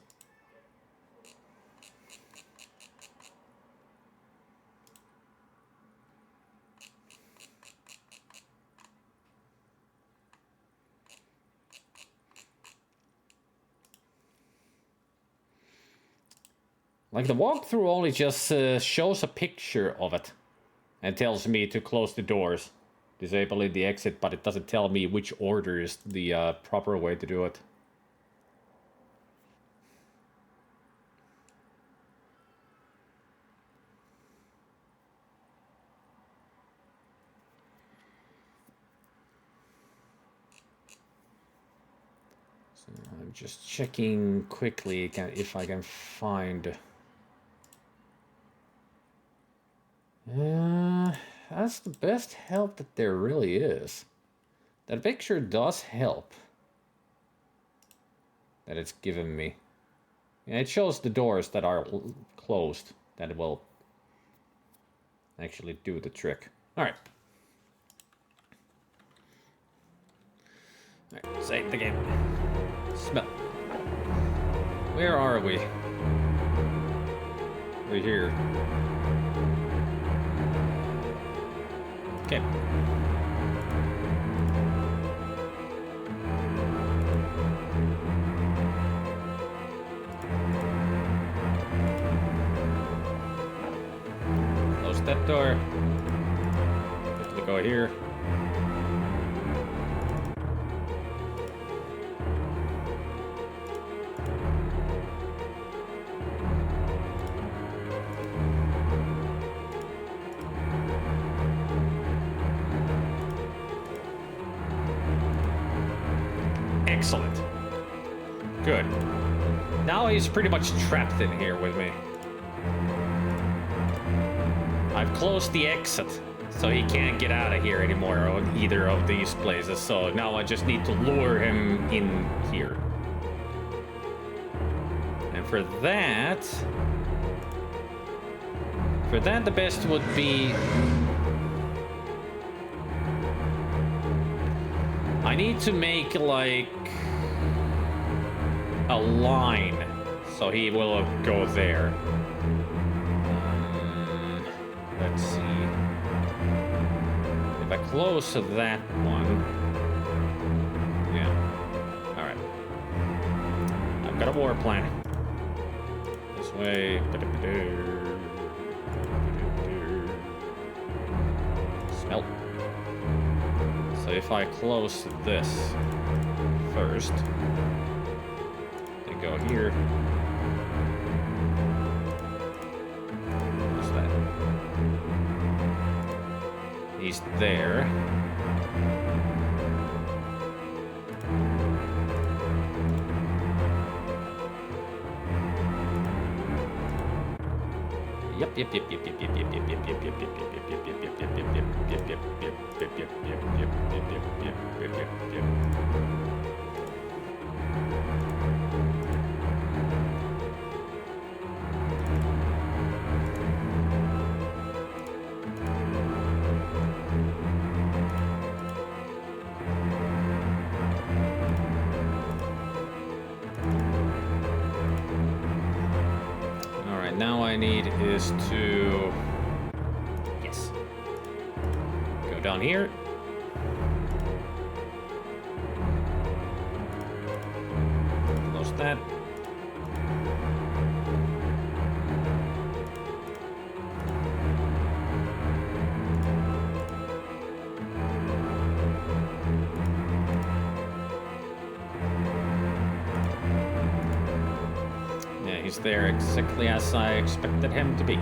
Like, the walkthrough only just shows a picture of it and tells me to close the doors, disabling the exit, but it doesn't tell me which order is the proper way to do it. So I'm just checking quickly if I can find... that's the best help that there really is. That picture does help. That it's given me. And it shows the doors that are closed. That will actually do the trick. Alright. Alright, save the game. Smell. Where are we? We're here. Okay. that door. Quickly go here. Excellent. Good. Now he's pretty much trapped in here with me. I've closed the exit, so he can't get out of here anymore on either of these places. So now I just need to lure him in here. And for that, the best would be... I need to make, like, a line, so he will go there. Let's see. If I close that one... Yeah. Alright. I've got a war plan. This way... Smell. So if I close this first, they go here. What's that? He's there. Yep. Now I need is to... Yes. Go down here. Close that. He's there exactly as I expected him to be.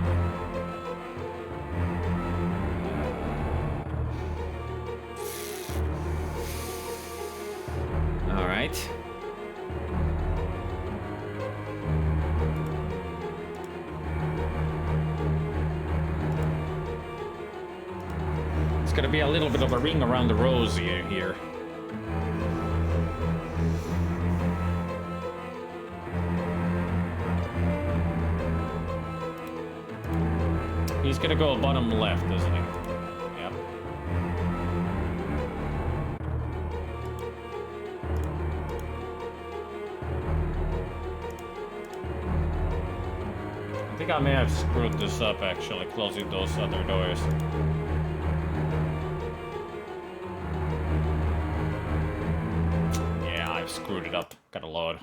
All right. It's gonna be a little bit of a ring around the rosy here. He's gonna go bottom left, isn't he? Yep. I think I may have screwed this up, actually, closing those other doors. Yeah, I've screwed it up. Gotta load.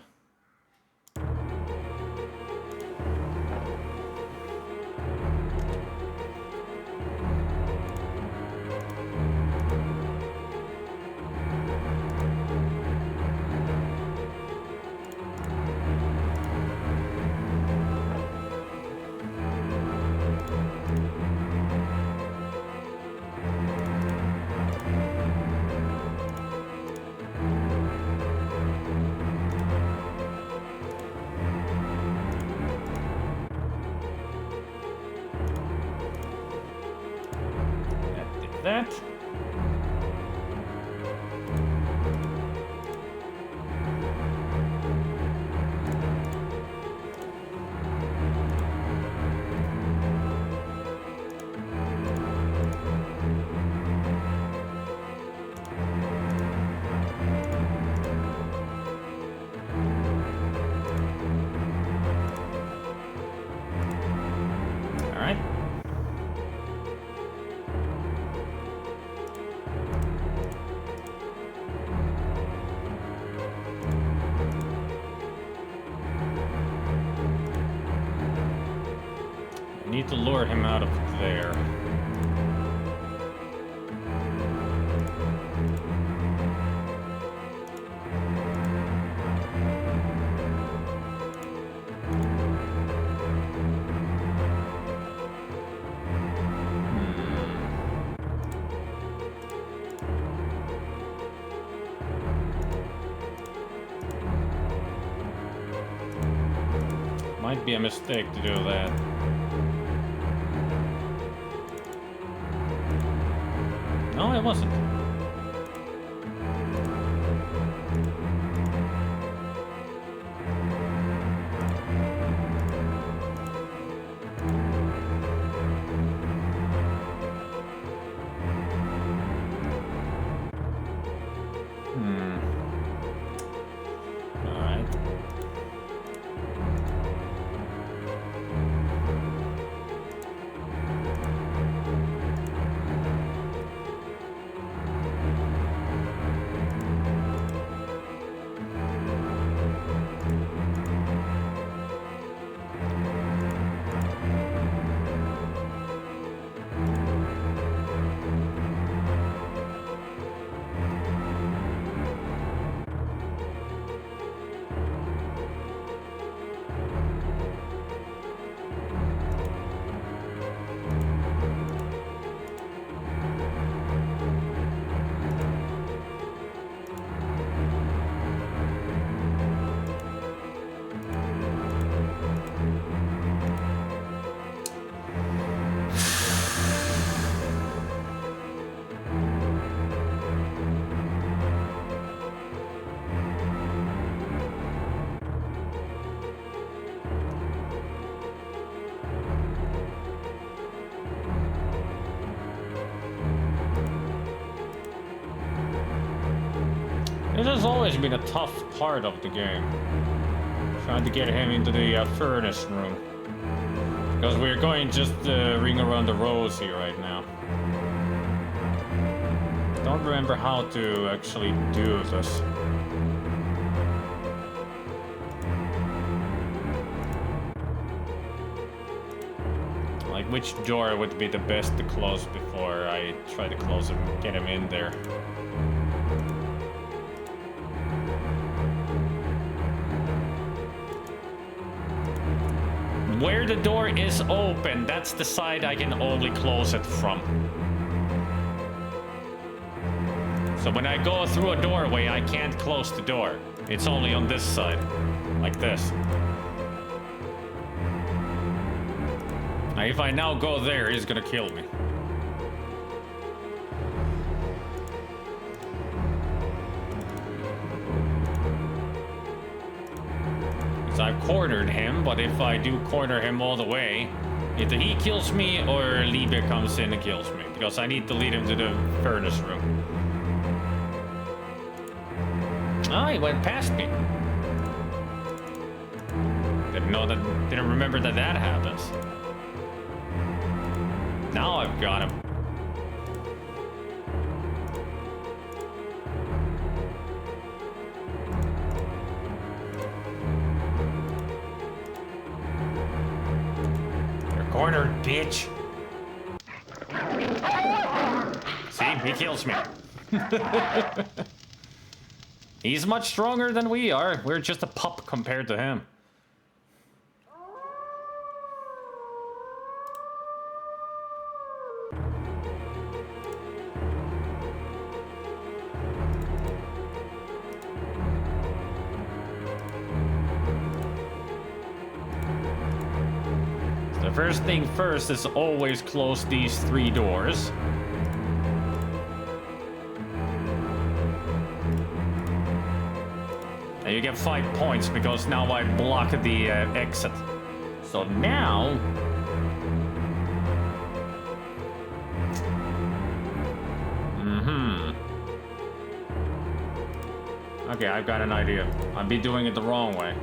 That. All right. need to lure him out of there. Might be a mistake to do that. No, it wasn't. Alright. This has always been a tough part of the game. Trying to get him into the furnace room. Because we're going just ring around the rosy right now. Don't remember how to actually do this. Like, which door would be the best to close before I try to close him, get him in there? Where the door is open, that's the side I can only close it from. So when I go through a doorway, I can't close the door. It's only on this side, like this. Now, if I now go there, he's gonna kill me. I've cornered him, but if I do corner him all the way, either he kills me or Liebe comes in and kills me, because I need to lead him to the furnace room. Oh, he went past me. Didn't remember that happens. Now I've got him. Cornered, bitch. See, he kills me. He's much stronger than we are. We're just a pup compared to him. First thing first is always close these 3 doors. And you get 5 points because now I block the exit. So now... Okay, I've got an idea. I'll be doing it the wrong way.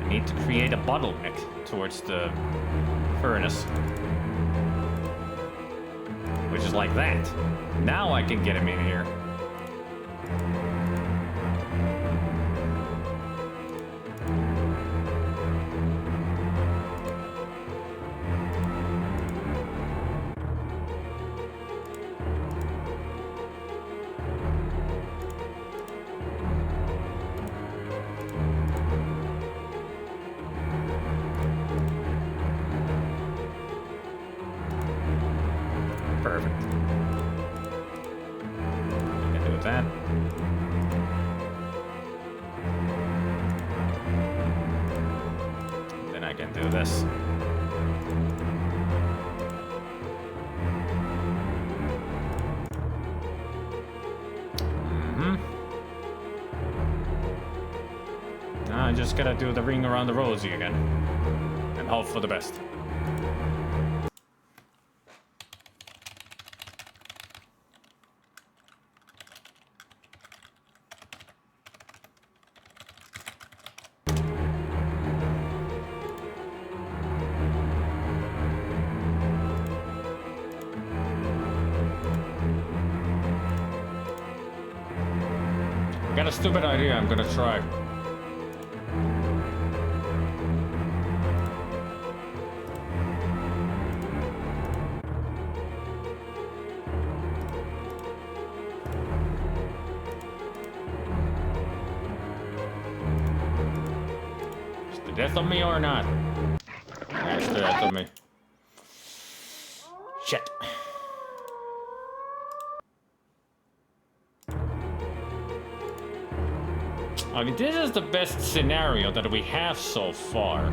Need to create a bottleneck towards the furnace. Which is like that. Now I can get him in here. Then I can do this. I just gotta do the ring around the rosy again. And hope for the best. I got a stupid idea I'm gonna try. Death of me or not? That's the death of me. Shit. I mean, this is the best scenario that we have so far.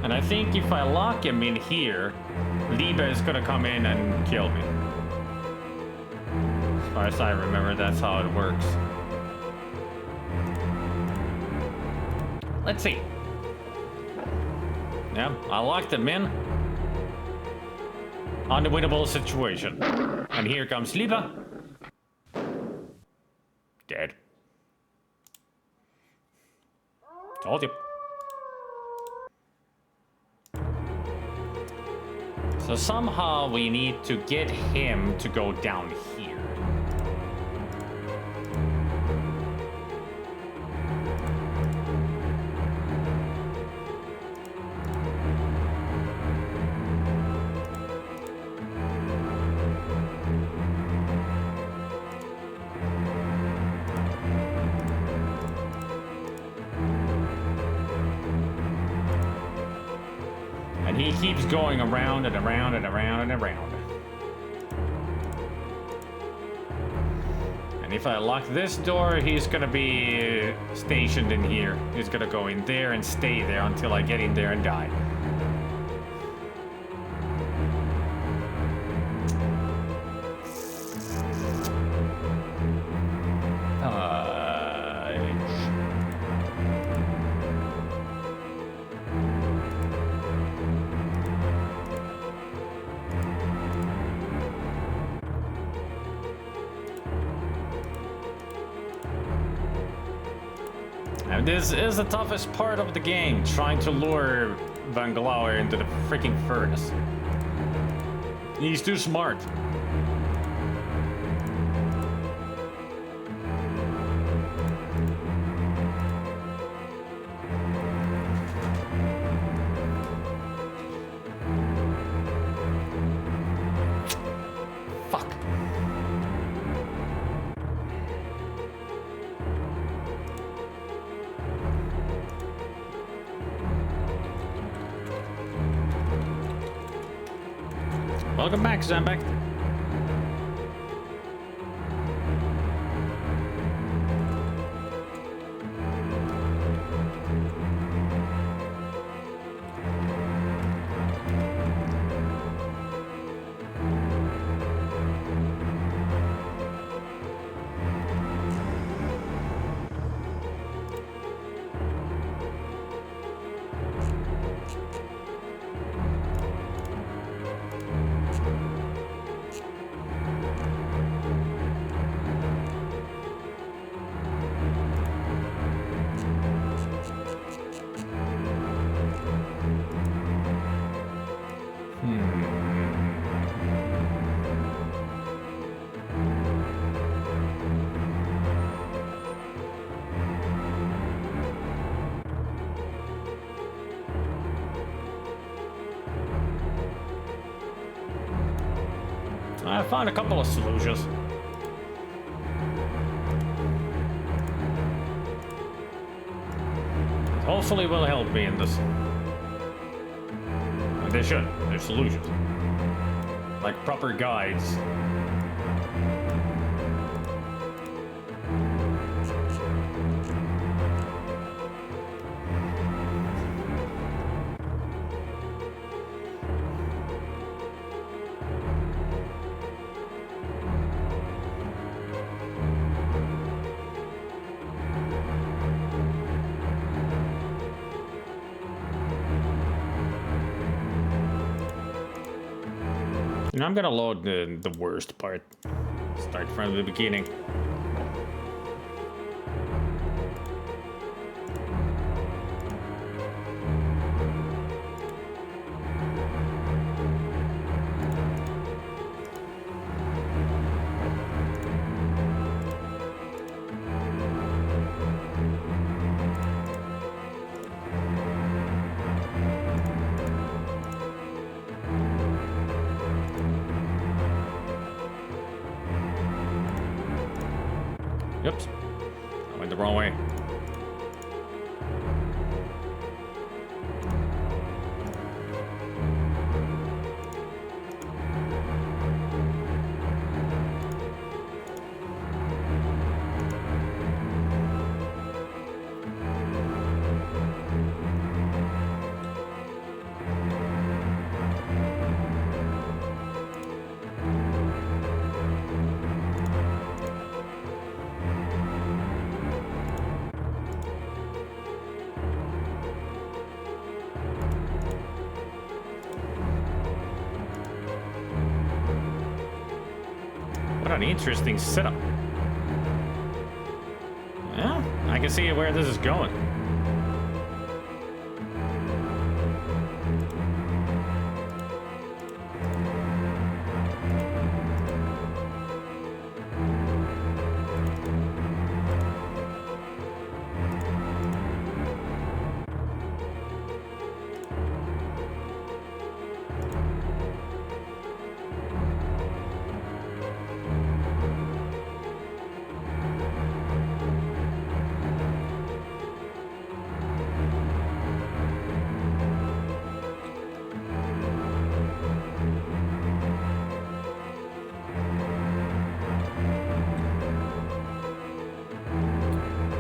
And I think if I lock him in here, Liebe is gonna come in and kill me. As far as I remember, that's how it works. Let's see. Yeah, I locked him in. Unwinnable situation. And here comes Liebe. Dead. Told you. So somehow we need to get him to go down here. And he keeps going around and around and around and around. And if I lock this door, he's gonna be stationed in here. He's gonna go in there and stay there until I get in there and die. And this is the toughest part of the game, trying to lure Van Glauer into the freaking furnace. He's too smart. Welcome back, Zambek. I found a couple of solutions. hopefully will help me in this. And they should. There's solutions. Like proper guides. And I'm gonna load the worst part. Start from the beginning. Oops. I went the wrong way. What an interesting setup. Yeah, I can see where this is going.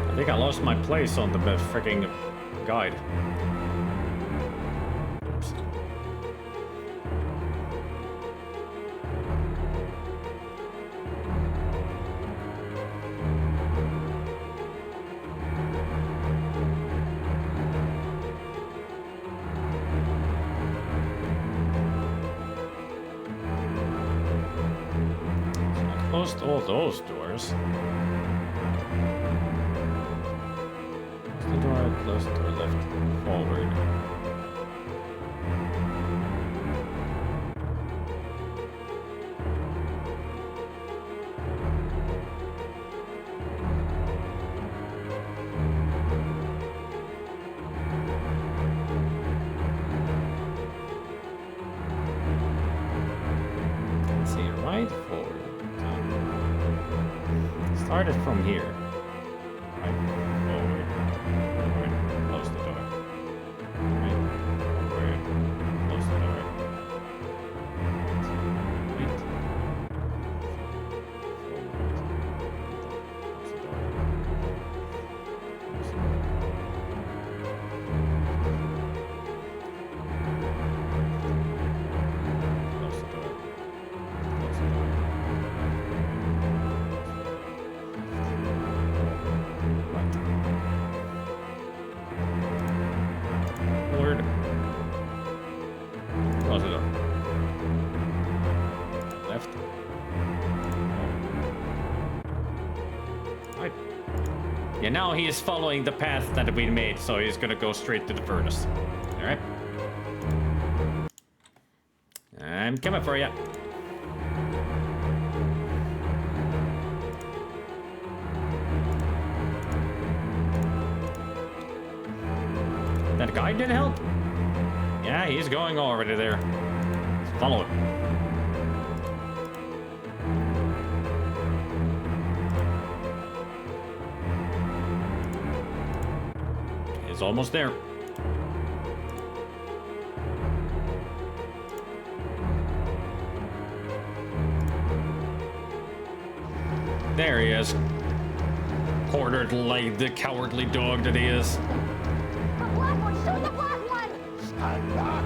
I think I lost my place on the freaking guide. Oops. So I closed all those doors. The door close to the left, forward. Let's see, right, forward. Started from here. Right, forward. Close the door. Right. Forward. Close the door. Right. Close the door. Close the door. Close the door. Close the door. Forward. Close the door. Left. Right. Yeah, now he is following the path that we made, so he's gonna go straight to the furnace. Alright. I'm coming for you. That guy did help? Yeah, he's going already there. Let's follow him. He's It's almost there. There he is. Cornered like the cowardly dog that he is. The black one! Shoot the black one! Stand back!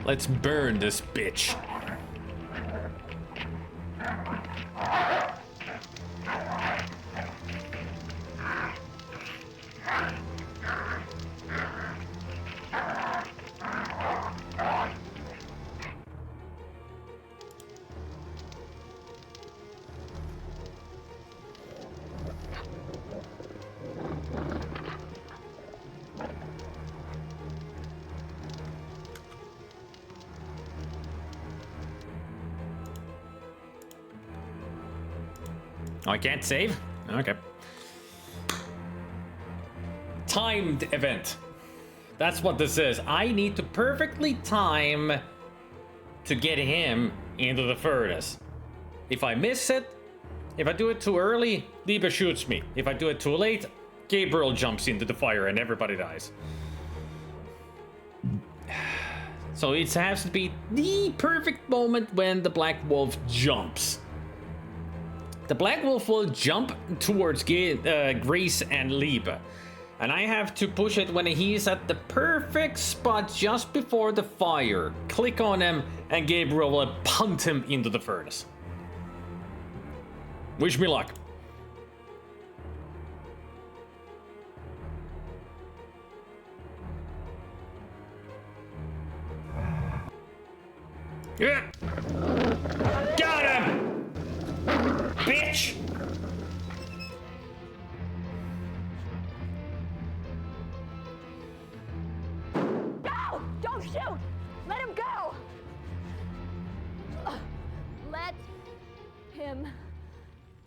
Let's burn this bitch. Oh, I can't save? Okay. Timed event. That's what this is. I need to perfectly time to get him into the furnace. If I miss it, if I do it too early, Liebe shoots me. If I do it too late, Gabriel jumps into the fire and everybody dies. So it has to be the perfect moment when the Black Wolf jumps. The Black Wolf will jump towards Grace and Liebe. And I have to push it when he's at the perfect spot just before the fire. Click on him and Gabriel will punt him into the furnace. Wish me luck. Yeah. Got him! Bitch! Go! Don't shoot! Let him go! Let him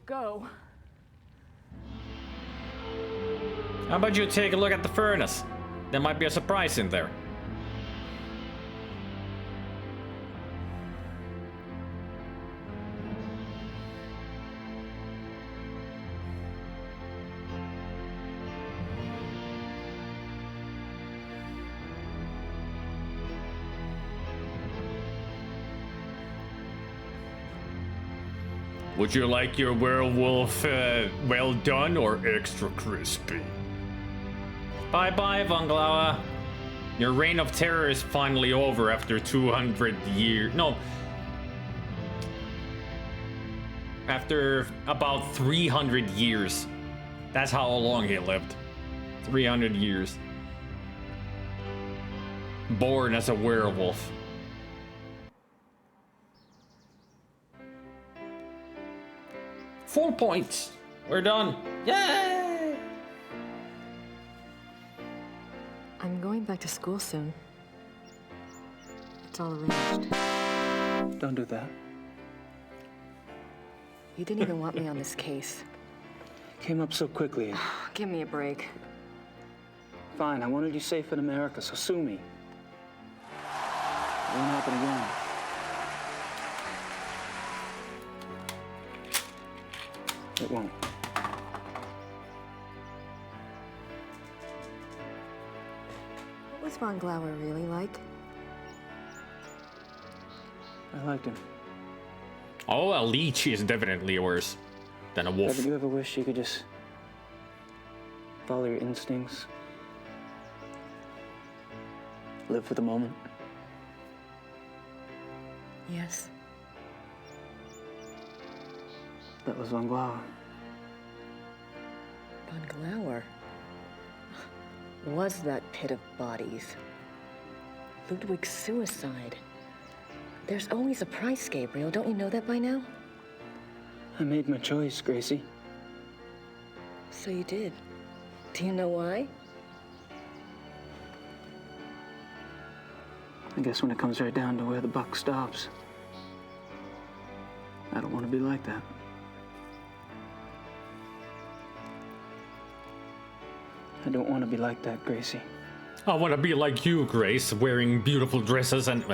go. How about you take a look at the furnace? There might be a surprise in there. Would you like your werewolf well done or extra crispy? Bye-bye, Von Glauer. Your reign of terror is finally over after 200 years. No. After about 300 years. That's how long he lived. 300 years. Born as a werewolf. Full points. We're done. Yay! I'm going back to school soon. It's all arranged. Don't do that. You didn't even want me on this case. Came up so quickly. Give me a break. Fine, I wanted you safe in America, so sue me. It won't happen again. It won't. What was Von Glauer really like? I liked him. Oh, a leech is definitely worse than a wolf. Have you ever wished you could just follow your instincts? Live for the moment? Yes. That was Von Glauer. Von Glauer? Was that pit of bodies? Ludwig's suicide. There's always a price, Gabriel. Don't you know that by now? I made my choice, Gracie. So you did. Do you know why? I guess when it comes right down to where the buck stops, I don't want to be like that. I don't want to be like that, Gracie. I want to be like you, Grace, wearing beautiful dresses and,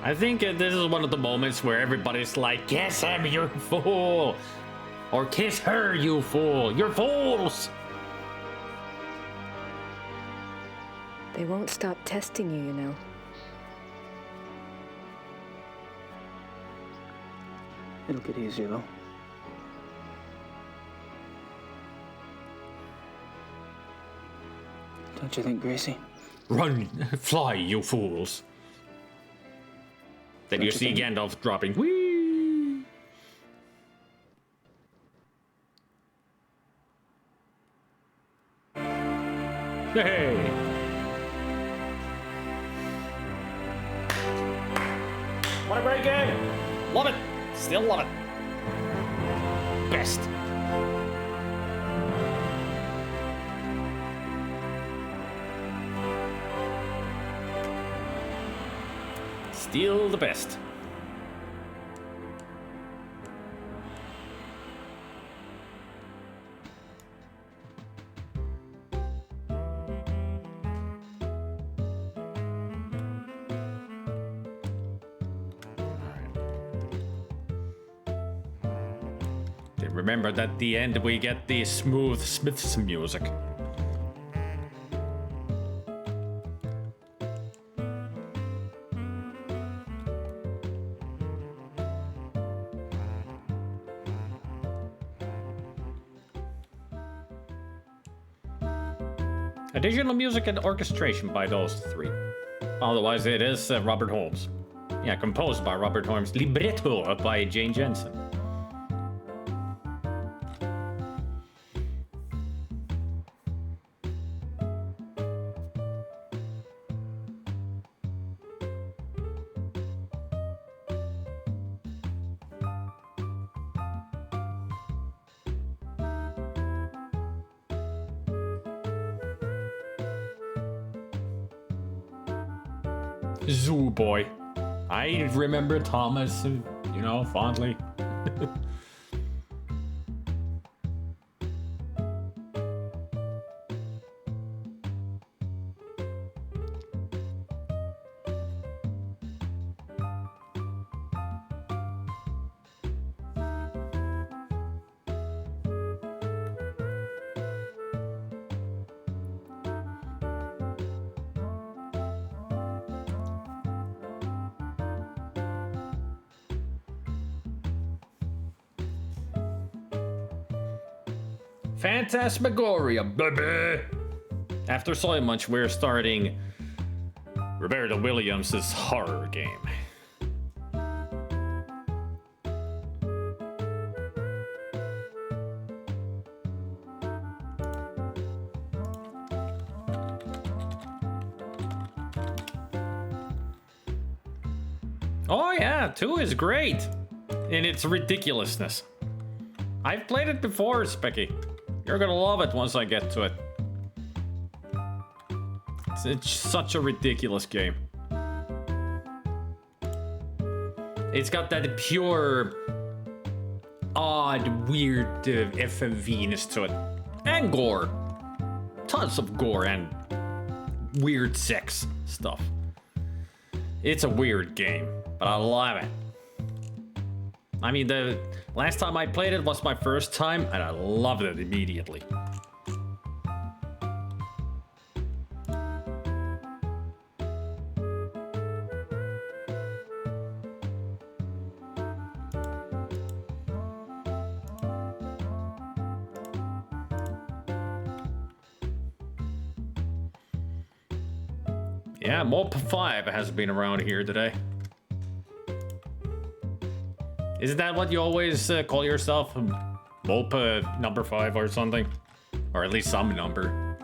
I think this is one of the moments where everybody's like, kiss him, you fool! Or kiss her, you fool! You're fools! They won't stop testing you, you know. It'll get easier, though. Don't you think, Gracie? Run, fly, you fools! Then you see Gandalf dropping. Whee! Hey! What a great game! Love it! Still love it. Best. Still the best. Remember that at the end we get the smooth Smiths music. Additional music and orchestration by those three. Otherwise it is Robert Holmes. Yeah, composed by Robert Holmes. Libretto by Jane Jensen. Zoo Boy. I remember Thomas, you know, fondly. Phantasmagoria, baby! After so much, we're starting Roberta Williams' horror game. Oh yeah, 2 is great in its ridiculousness. I've played it before, Specky. You're gonna love it once I get to it. It's such a ridiculous game. It's got that pure, odd, weird FMV-ness to it. And gore. Tons of gore and weird sex stuff. It's a weird game, but I love it. I mean, the last time I played it was my first time, and I loved it immediately. Yeah, Mope 5 has been around here today. Isn't that what you always call yourself? Mope number 5 or something? Or at least some number.